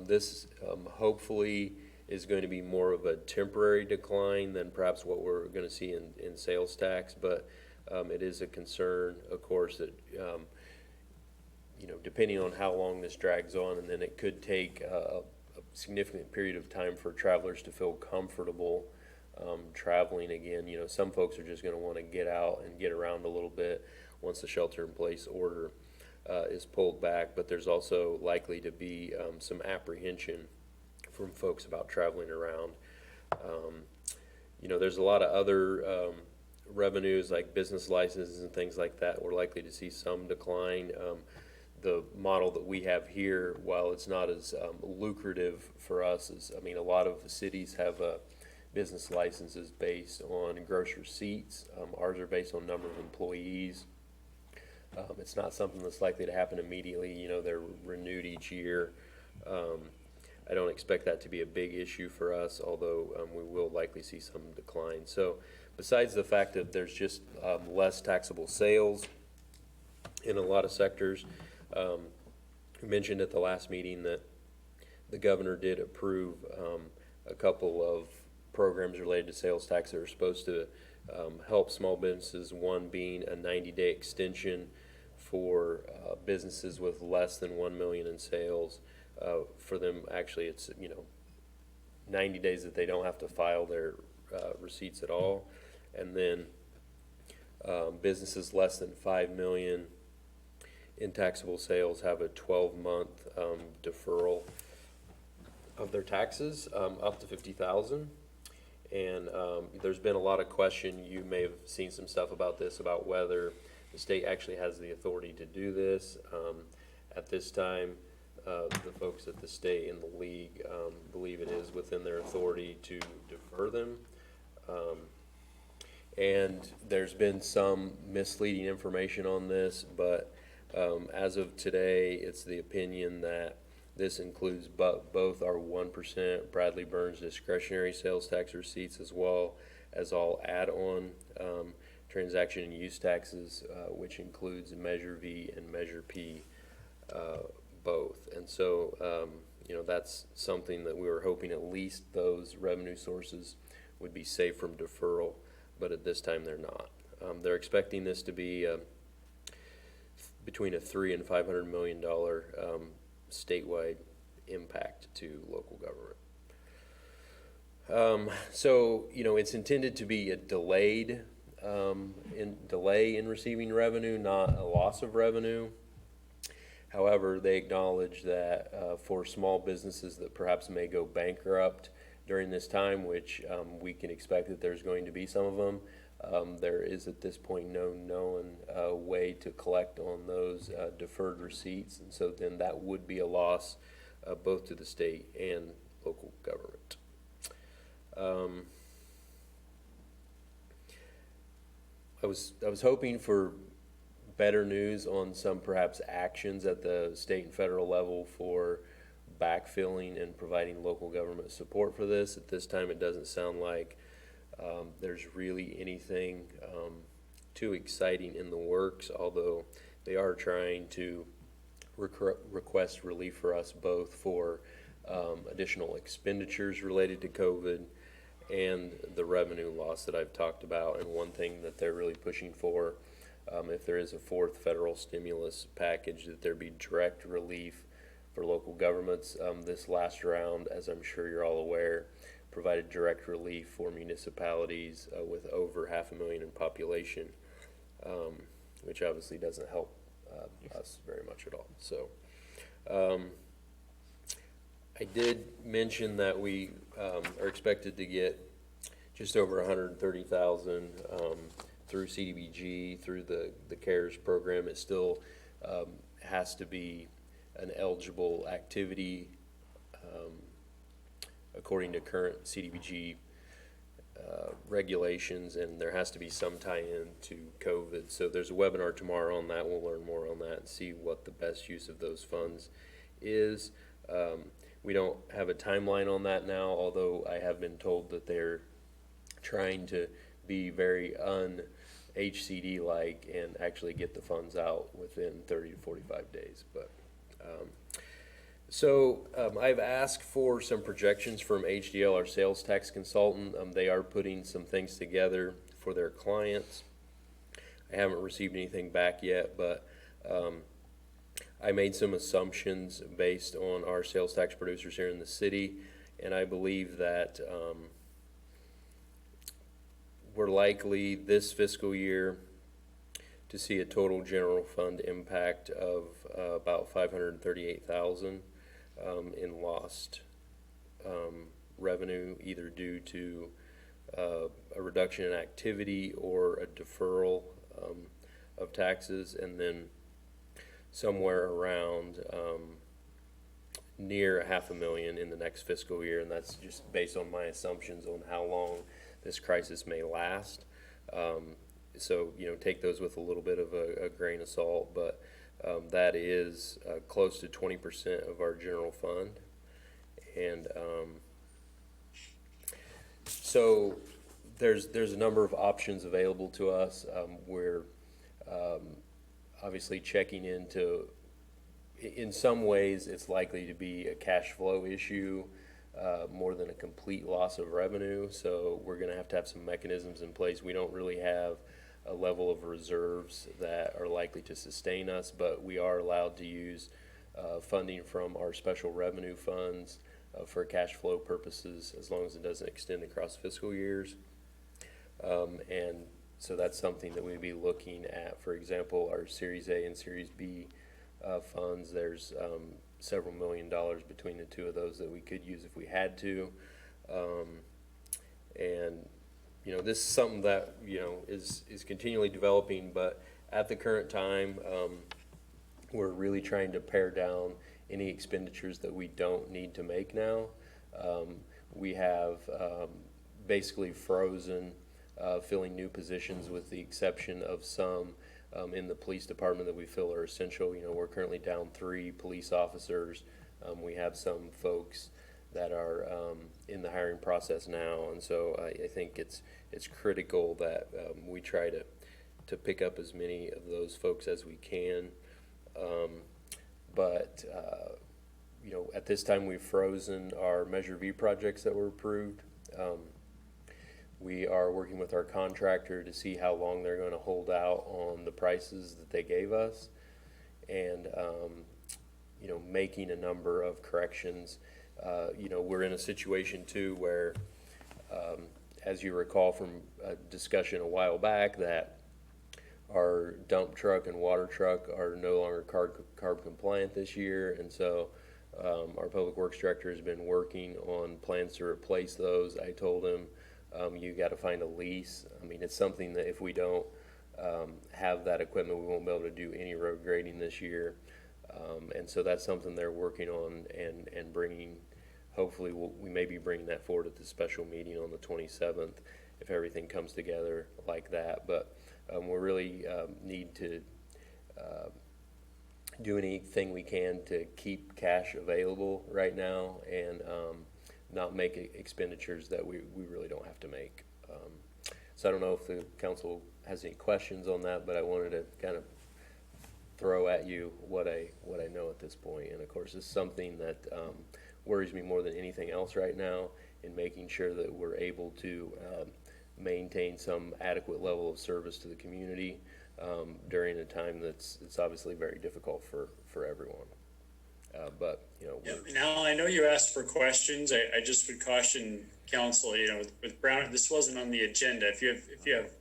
This hopefully is going to be more of a temporary decline than perhaps what we're going to see in sales tax, but it is a concern, of course, that depending on how long this drags on, and then it could take a significant period of time for travelers to feel comfortable traveling again. Some folks are just going to want to get out and get around a little bit once the shelter-in-place order is pulled back, but there's also likely to be some apprehension from folks about traveling around. There's a lot of other revenues like business licenses and things like that. We're likely to see some decline. The model that we have here, while it's not as lucrative for us, a lot of cities have business licenses based on gross receipts. Ours are based on number of employees. It's not something that's likely to happen immediately. They're renewed each year. I don't expect that to be a big issue for us, although we will likely see some decline. So besides the fact that there's just less taxable sales in a lot of sectors, we mentioned at the last meeting that the governor did approve a couple of programs related to sales tax that are supposed to help small businesses, one being a 90-day extension for businesses with less than $1 million in sales. For them, actually, it's 90 days that they don't have to file their receipts at all. And then businesses less than $5 million in taxable sales have a 12-month deferral of their taxes up to $50,000. And there's been a lot of question. You may have seen some stuff about this, about whether the state actually has the authority to do this. At this time, the folks at the state and the league believe it is within their authority to defer them. And there's been some misleading information on this, but as of today, it's the opinion that this includes both our 1% Bradley Burns discretionary sales tax receipts as well as all add-on transaction and use taxes, which includes Measure V and Measure P both. And so, that's something that we were hoping at least those revenue sources would be safe from deferral, but at this time they're not. They're expecting this to be between a $300 and $500 million statewide impact to local government. So, it's intended to be a delay in receiving revenue, not a loss of revenue. However, they acknowledge that for small businesses that perhaps may go bankrupt during this time, which we can expect that there's going to be some of them. There is at this point no known way to collect on those deferred receipts, and so then that would be a loss both to the state and local government. I was hoping for better news on some perhaps actions at the state and federal level for backfilling and providing local government support for this. At this time, it doesn't sound like there's really anything too exciting in the works, although they are trying to request relief for us both for additional expenditures related to COVID and the revenue loss that I've talked about. And one thing that they're really pushing for, if there is a fourth federal stimulus package, that there be direct relief for local governments. This last round, as I'm sure you're all aware, provided direct relief for municipalities with over 500,000 in population, which obviously doesn't help us very much at all. So I did mention that we are expected to get just over 130,000 through CDBG, through the CARES program. It still has to be an eligible activity according to current CDBG regulations, and there has to be some tie-in to COVID. So there's a webinar tomorrow on that. We'll learn more on that and see what the best use of those funds is. We don't have a timeline on that now, although I have been told that they're trying to be very un-HCD-like and actually get the funds out within 30 to 45 days. But I've asked for some projections from HDL, our sales tax consultant. They are putting some things together for their clients. I haven't received anything back yet, but I made some assumptions based on our sales tax producers here in the city, and I believe that we're likely this fiscal year to see a total general fund impact of about $538,000 in lost revenue, either due to a reduction in activity or a deferral of taxes, and then somewhere around near $500,000 in the next fiscal year, and that's just based on my assumptions on how long this crisis may last. So, take those with a little bit of a grain of salt, but that is close to 20% of our general fund. And so there's a number of options available to us. We're obviously checking into, in some ways, it's likely to be a cash flow issue more than a complete loss of revenue. So we're going to have some mechanisms in place. We don't really have a level of reserves that are likely to sustain us, but we are allowed to use funding from our special revenue funds for cash flow purposes, as long as it doesn't extend across fiscal years. And so that's something that we'd be looking at. For example, our Series A and Series B funds, there's several $1 million between the two of those that we could use if we had to. And this is something that is continually developing, but at the current time, we're really trying to pare down any expenditures that we don't need to make now. We have basically frozen filling new positions, with the exception of some in the police department that we feel are essential. We're currently down 3 police officers. We have some folks that are in the hiring process now, and so I think it's critical that we try to pick up as many of those folks as we can. But at this time, we've frozen our Measure V projects that were approved. We are working with our contractor to see how long they're going to hold out on the prices that they gave us, and making a number of corrections. We're in a situation too where, as you recall from a discussion a while back, that our dump truck and water truck are no longer CARB compliant this year, and so Our Public Works Director has been working on plans to replace those. I told him, you got to find a lease. I mean, it's something that if we don't have that equipment, we won't be able to do any road grading this year. And so that's something they're working on and bringing, hopefully we may be bringing that forward at the special meeting on the 27th if everything comes together like that. But we really need to do anything we can to keep cash available right now and not make expenditures that we really don't have to make. So I don't know if the council has any questions on that, but I wanted to kind of throw at you what I know at this point. And of course, it's something that worries me more than anything else right now in making sure that we're able to maintain some adequate level of service to the community during a time that's obviously very difficult for everyone. But you know, now I know you asked for questions. I just would caution council, you know, with Brown, this wasn't on the agenda. If you have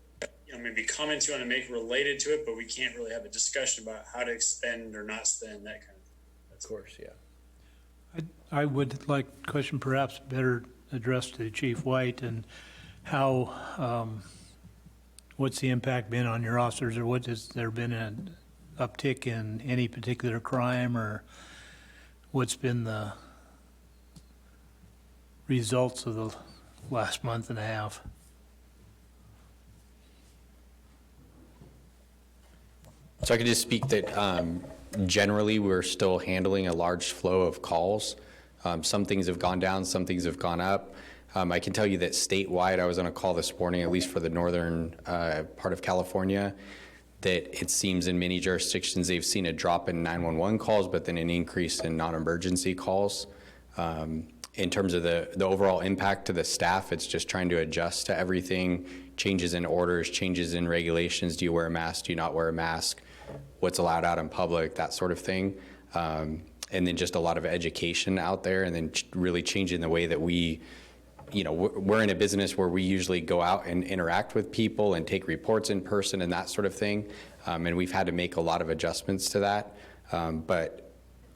you know, maybe comments you want to make related to it, but we can't really have a discussion about how to expend or not spend, that kind of thing. of course, yeah. I would like a question perhaps better addressed to Chief White, and how, what's the impact been on your officers, or what has there been an uptick in any particular crime, or what's been the results of the last month and a half? So I could just speak that generally we're still handling a large flow of calls. Some things have gone down, some things have gone up. I can tell you that statewide, I was on a call this morning, at least for the northern part of California, that it seems in many jurisdictions they've seen a drop in 911 calls, but then an increase in non-emergency calls. In terms of the overall impact to the staff, it's just trying to adjust to everything, changes in orders, changes in regulations. Do you wear a mask? Do you not wear a mask? What's allowed out in public, that sort of thing. And then just a lot of education out there, and then really changing the way that we, you know, we're in a business where we usually go out and interact with people and take reports in person and that sort of thing. And we've had to make a lot of adjustments to that. But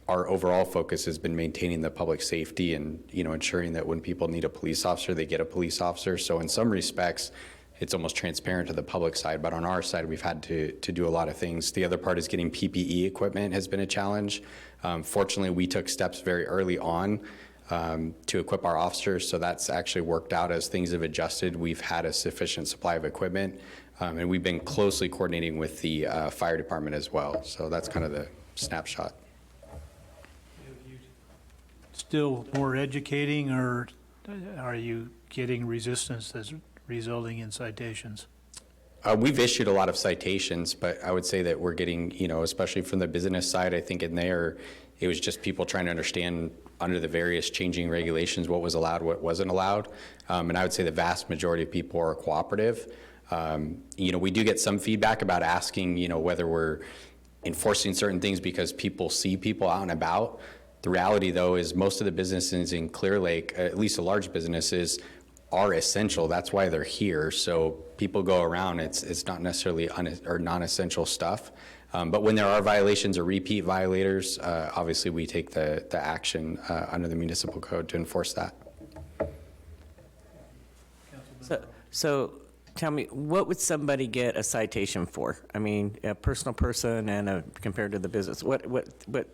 our overall focus has been maintaining the public safety and, you know, ensuring that when people need a police officer, they get a police officer. So in some respects, it's almost transparent to the public side, but on our side, we've had to do a lot of things. The other part is getting PPE equipment has been a challenge. Fortunately, we took steps very early on to equip our officers, so that's actually worked out as things have adjusted. We've had a sufficient supply of equipment, and we've been closely coordinating with the fire department as well. So that's kind of the snapshot. Still more educating, or are you getting resistance that's resulting in citations? We've issued a lot of citations, but I would say that we're getting, you know, especially from the business side, I think in there, it was just people trying to understand under the various changing regulations what was allowed, what wasn't allowed. And I would say the vast majority of people are cooperative. You know, we do get some feedback about asking, you know, whether we're enforcing certain things because people see people out and about. The reality, though, is most of the businesses in Clear Lake, at least the large businesses, are essential. That's why they're here. So people go around. It's not necessarily or non-essential stuff. But when there are violations or repeat violators, obviously we take the action under the municipal code to enforce that. So tell me, what would somebody get a citation for? I mean, a personal person and compared to the business. What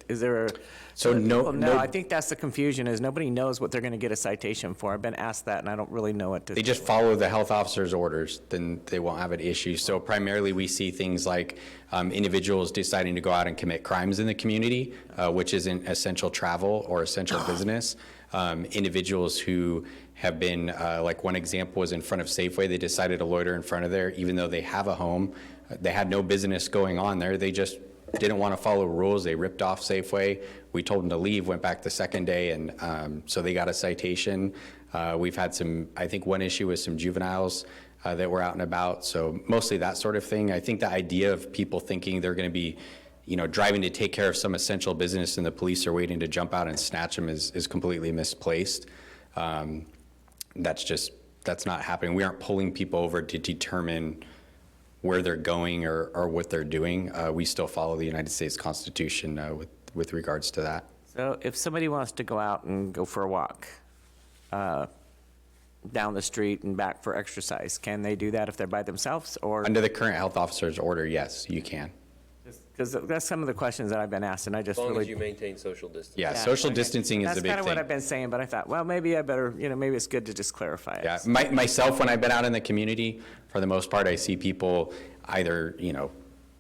is there a? So no. I think that's the confusion, is nobody knows what they're going to get a citation for. I've been asked that, and I don't really know what to. They just follow the health officer's orders, then they won't have an issue. So primarily we see things like individuals deciding to go out and commit crimes in the community, which isn't essential travel or essential business. Individuals who have been, like one example was in front of Safeway. They decided to loiter in front of there, even though they have a home. They had no business going on there. They just didn't want to follow rules. They ripped off Safeway. We told them to leave, went back the second day, and so they got a citation. We've had some, I think one issue with some juveniles that were out and about. So mostly that sort of thing. I think the idea of people thinking they're going to be, you know, driving to take care of some essential business and the police are waiting to jump out and snatch them is completely misplaced. That's not happening. We aren't pulling people over to determine where they're going or what they're doing. We still follow the United States Constitution with regards to that. So if somebody wants to go out and go for a walk down the street and back for exercise, can they do that if they're by themselves, or? Under the current health officer's order, yes, you can. Because that's some of the questions that I've been asked, and I As just long really. as you maintain social distance. Yeah, social okay. distancing is the That's big kind of what thing. I've been saying, but I thought, well, maybe I better, maybe it's good to just clarify it. Yeah, myself, when I've been out in the community, for the most part, I see people either,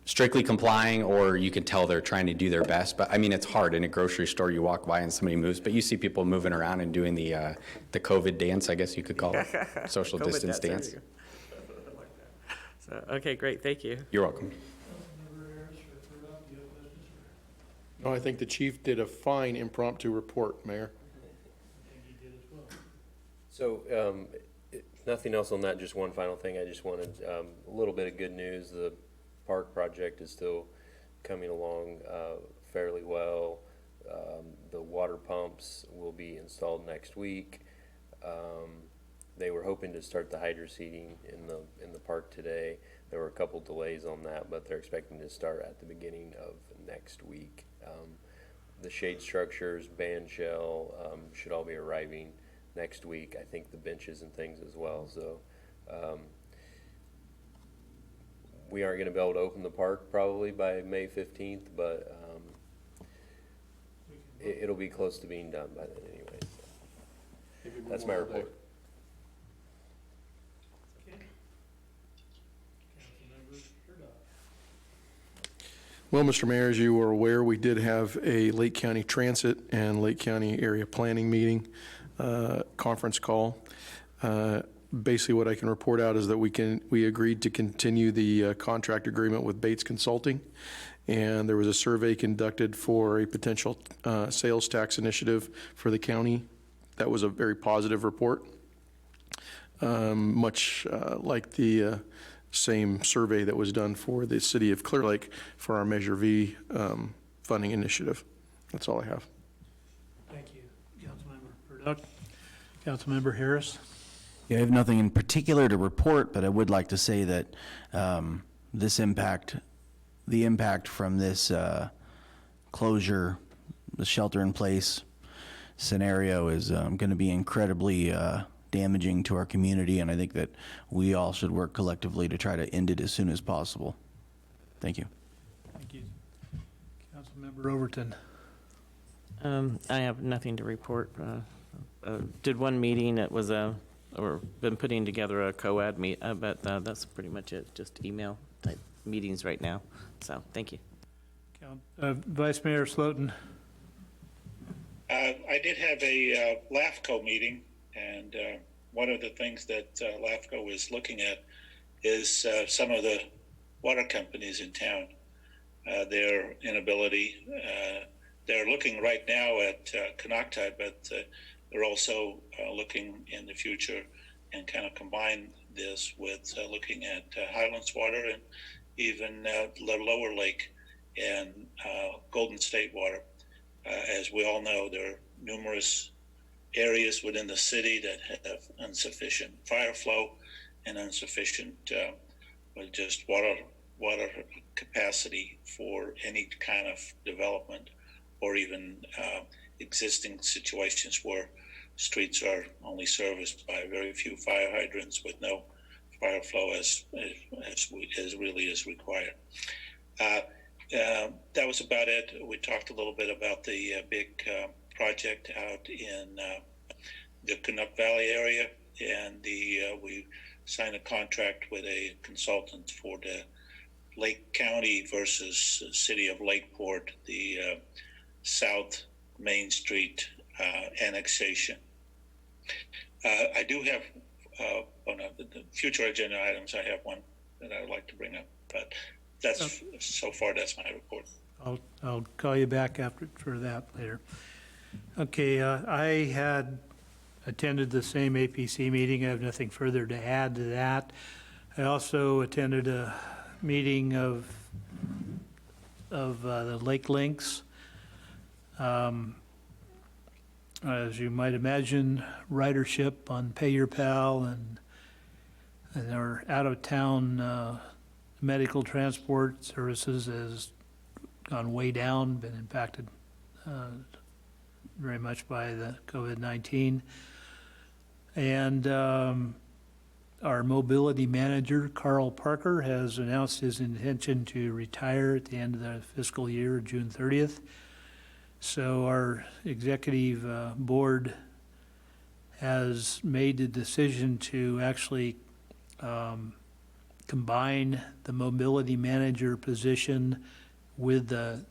strictly complying, or you can tell they're trying to do their best. But I mean, it's hard in a grocery store. You walk by and somebody moves, but you see people moving around and doing the COVID dance, I guess you could call it, social COVID distance there dance. you go. So, okay, great, thank you. You're welcome. No, I think the chief did a fine impromptu report, Mayor. So, nothing else on that, just one final thing. I just wanted a little bit of good news. The park project is still coming along fairly well. The water pumps will be installed next week. They were hoping to start the hydro seeding in the park today. There were a couple delays on that, but they're expecting to start at the beginning of next week. The shade structures, band shell should all be arriving next week. I think the benches and things as well. So we aren't going to be able to open the park probably by May 15th, but it'll be close to being done by then anyway. So that's my report. Well, Mr. Mayor, as you are aware, we did have a Lake County Transit and Lake County Area Planning meeting, conference call. Basically, what I can report out is that we agreed to continue the contract agreement with Bates Consulting, and there was a survey conducted for a potential sales tax initiative for the county. That was a very positive report, much like the same survey that was done for the city of Clear Lake for our Measure V funding initiative. That's all I have. Thank you, Councilmember Burduck. Councilmember Harris. Yeah, I have nothing in particular to report, but I would like to say that the impact from this closure, the shelter-in-place scenario is going to be incredibly damaging to our community, and I think that we all should work collectively to try to end it as soon as possible. Thank you. Thank you. Councilmember Overton. I have nothing to report. Did one meeting. It was or been putting together a co-ed meet, but that's pretty much it. Just email type meetings right now. So thank you. Vice Mayor Slotin. I did have a LAFCO meeting, and one of the things that LAFCO is looking at is some of the water companies in town, their inability. They're looking right now at Canocti, but they're also looking in the future and kind of combine this with looking at Highlands Water and even the Lower Lake and Golden State Water. As we all know, there are numerous areas within the city that have insufficient fire flow and insufficient just water capacity for any kind of development, or even existing situations where streets are only serviced by very few fire hydrants with no fire flow as really is required. That was about it. We talked a little bit about the big project out in the Canuck Valley area, and we signed a contract with a consultant for the Lake County versus City of Lakeport, the South Main Street annexation. I do have on the future agenda items. I have one that I would like to bring up, but that's so far. That's my report. I'll call you back for that later. Okay, I had attended the same APC meeting. I have nothing further to add to that. I also attended a meeting of the Lake Links. As you might imagine, ridership on Pay Your Pal and our out-of-town medical transport services has gone way down, been impacted very much by the COVID-19. And our mobility manager, Carl Parker, has announced his intention to retire at the end of the fiscal year, June 30th. So our executive board has made the decision to actually combine the mobility manager position with the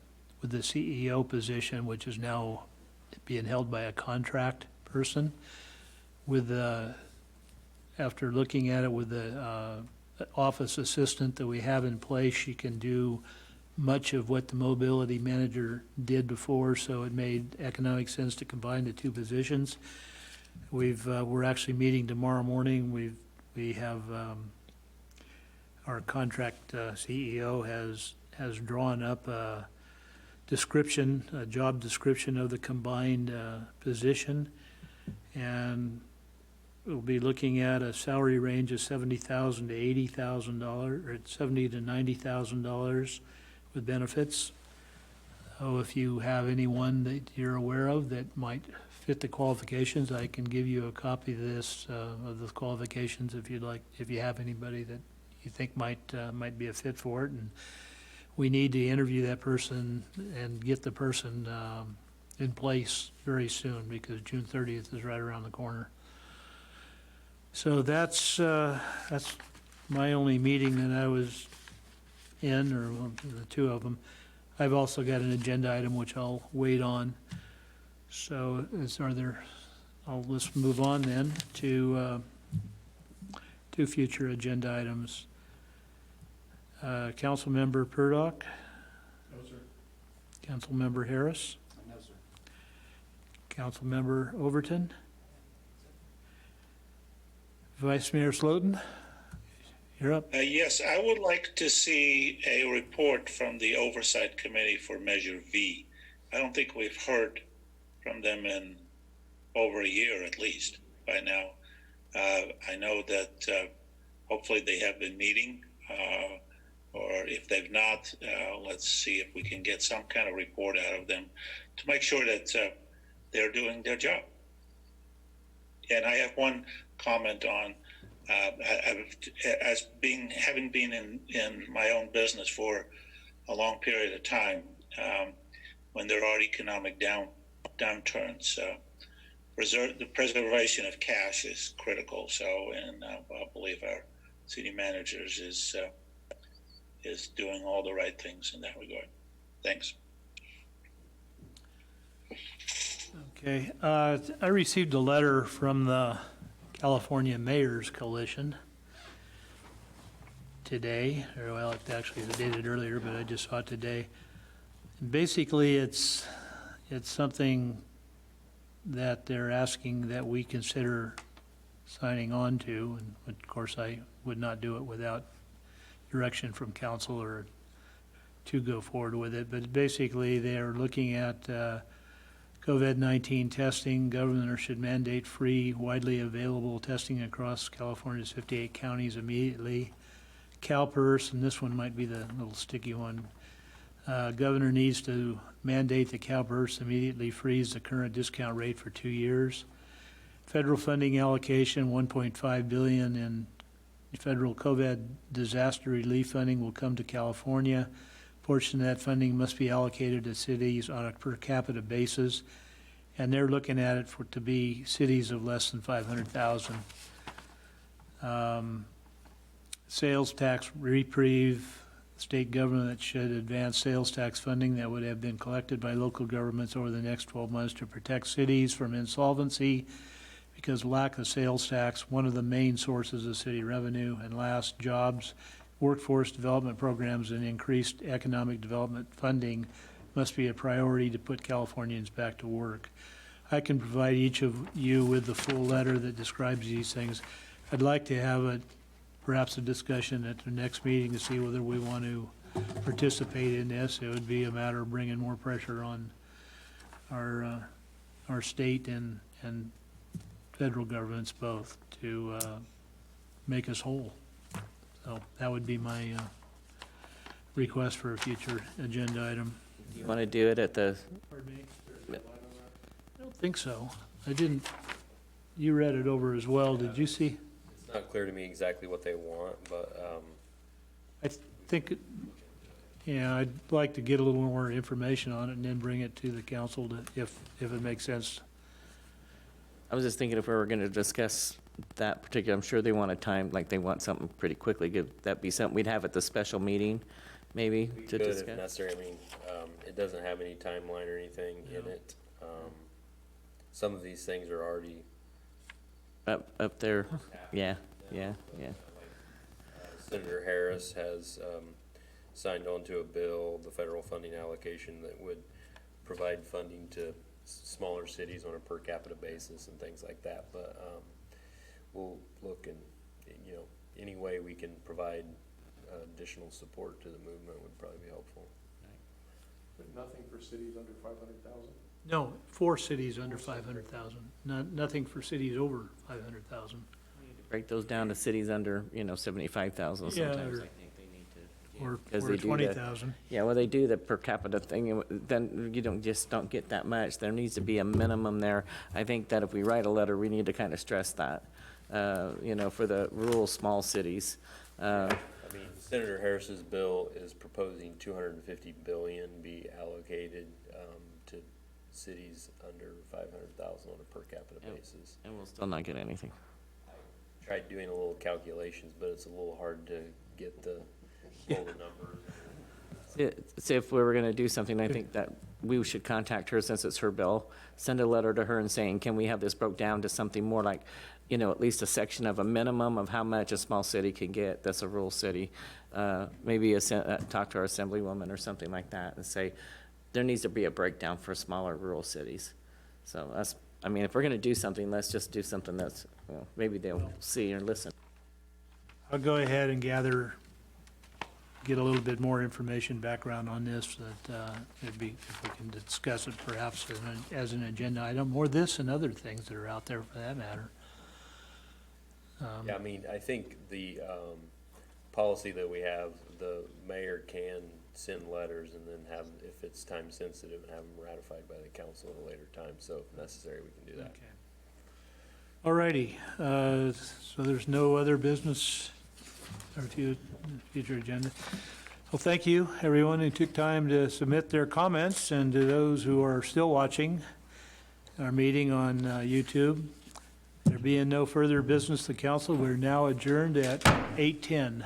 CEO position, which is now being held by a contract person. With after looking at it with the office assistant that we have in place, she can do much of what the mobility manager did before, so it made economic sense to combine the two positions. We're actually meeting tomorrow morning. We have our contract CEO has drawn up a job description of the combined position, and we'll be looking at a salary range of $70,000 to $80,000, or $70,000 to $90,000 with benefits. So if you have anyone that you're aware of that might fit the qualifications, I can give you a copy of this, of the qualifications if you'd like, if you have anybody that you think might be a fit for it. And we need to interview that person and get the person in place very soon, because June 30th is right around the corner. So that's my only meeting that I was in, or the two of them. I've also got an agenda item which I'll wait on. So let's move on then to future agenda items. Councilmember Purdock? No, sir. Councilmember Harris? No, sir. Councilmember Overton? Vice Mayor Slotin? You're up. Yes, I would like to see a report from the Oversight Committee for Measure V. I don't think we've heard from them in over a year at least by now. I know that hopefully they have been meeting, or if they've not, let's see if we can get some kind of report out of them to make sure that they're doing their job. And I have one comment on having been in my own business for a long period of time, when there are economic downturns, the preservation of cash is critical. So, and I believe our city managers is doing all the right things in that regard. Thanks. Okay, I received a letter from the California Mayors Coalition today, or well, it actually was dated earlier, but I just saw it today. Basically, it's something that they're asking that we consider signing on to, and of course I would not do it without direction from council or to go forward with it. But basically, they're looking at COVID-19 testing. Governor should mandate free, widely available testing across California's 58 counties immediately. CalPERS, and this one might be the little sticky one. Governor needs to mandate that CalPERS immediately freeze the current discount rate for 2 years. Federal funding allocation, $1.5 billion in federal COVID disaster relief funding will come to California. Portion of that funding must be allocated to cities on a per capita basis, and they're looking at it to be cities of less than 500,000. Sales tax reprieve, state government should advance sales tax funding that would have been collected by local governments over the next 12 months to protect cities from insolvency, because lack of sales tax, one of the main sources of city revenue. And last, jobs, workforce development programs, and increased economic development funding must be a priority to put Californians back to work. I can provide each of you with the full letter that describes these things. I'd like to have perhaps a discussion at the next meeting to see whether we want to participate in this. It would be a matter of bringing more pressure on our state and federal governments both to make us whole. So that would be my request for a future agenda item. Do you want to do it at the? Pardon me? I don't think so. I didn't, you read it over as well. Did you see? It's not clear to me exactly what they want, but, I think, yeah, I'd like to get a little more information on it and then bring it to the council to, if it makes sense. I was just thinking if we were going to discuss that particular, I'm sure they want a time, like they want something pretty quickly. Could that be something we'd have at the special meeting, maybe, we to could if discuss? necessary. I mean, it doesn't have any timeline or anything in it. Some of these things are already Up there, yeah. Senator Harris has signed on to a bill, the federal funding allocation that would provide funding to smaller cities on a per capita basis and things like that. But we'll look and, you know, any way we can provide additional support to the movement would probably be helpful. But nothing for cities under 500,000? No, 4 cities under 500,000. Nothing for cities over 500,000. Break those down to cities under, 75,000 Yeah, sometimes. or- I think they need to. Or 'Cause they do the- 20,000. Yeah, well, they do the per capita thing, and then you don't get that much. There needs to be a minimum there. I think that if we write a letter, we need to kind of stress that, for the rural, small cities. I mean, Senator Harris's bill is proposing 250 billion be allocated to cities under 500,000 on a per capita basis. And we'll still not get anything. Tried doing a little calculations, but it's a little hard to get the total numbers. See, if we were going to do something, I think that we should contact her since it's her bill, send a letter to her and saying, can we have this broke down to something more like, at least a section of a minimum of how much a small city can get that's a rural city. Maybe talk to our assemblywoman or something like that and say, there needs to be a breakdown for smaller rural cities. So if we're going to do something, let's just do something that's, maybe they'll see or listen. I'll go ahead and get a little bit more information, background on this, that it'd be, if we can discuss it perhaps as an agenda item, or this and other things that are out there for that matter. Yeah, I mean, I think the policy that we have, the mayor can send letters and then have, if it's time sensitive, and have them ratified by the council at a later time. So if necessary, we can do that. All righty, so there's no other business or future agenda. Well, thank you, everyone who took time to submit their comments, and to those who are still watching our meeting on YouTube. There being no further business, the council, we're now adjourned at 8:10.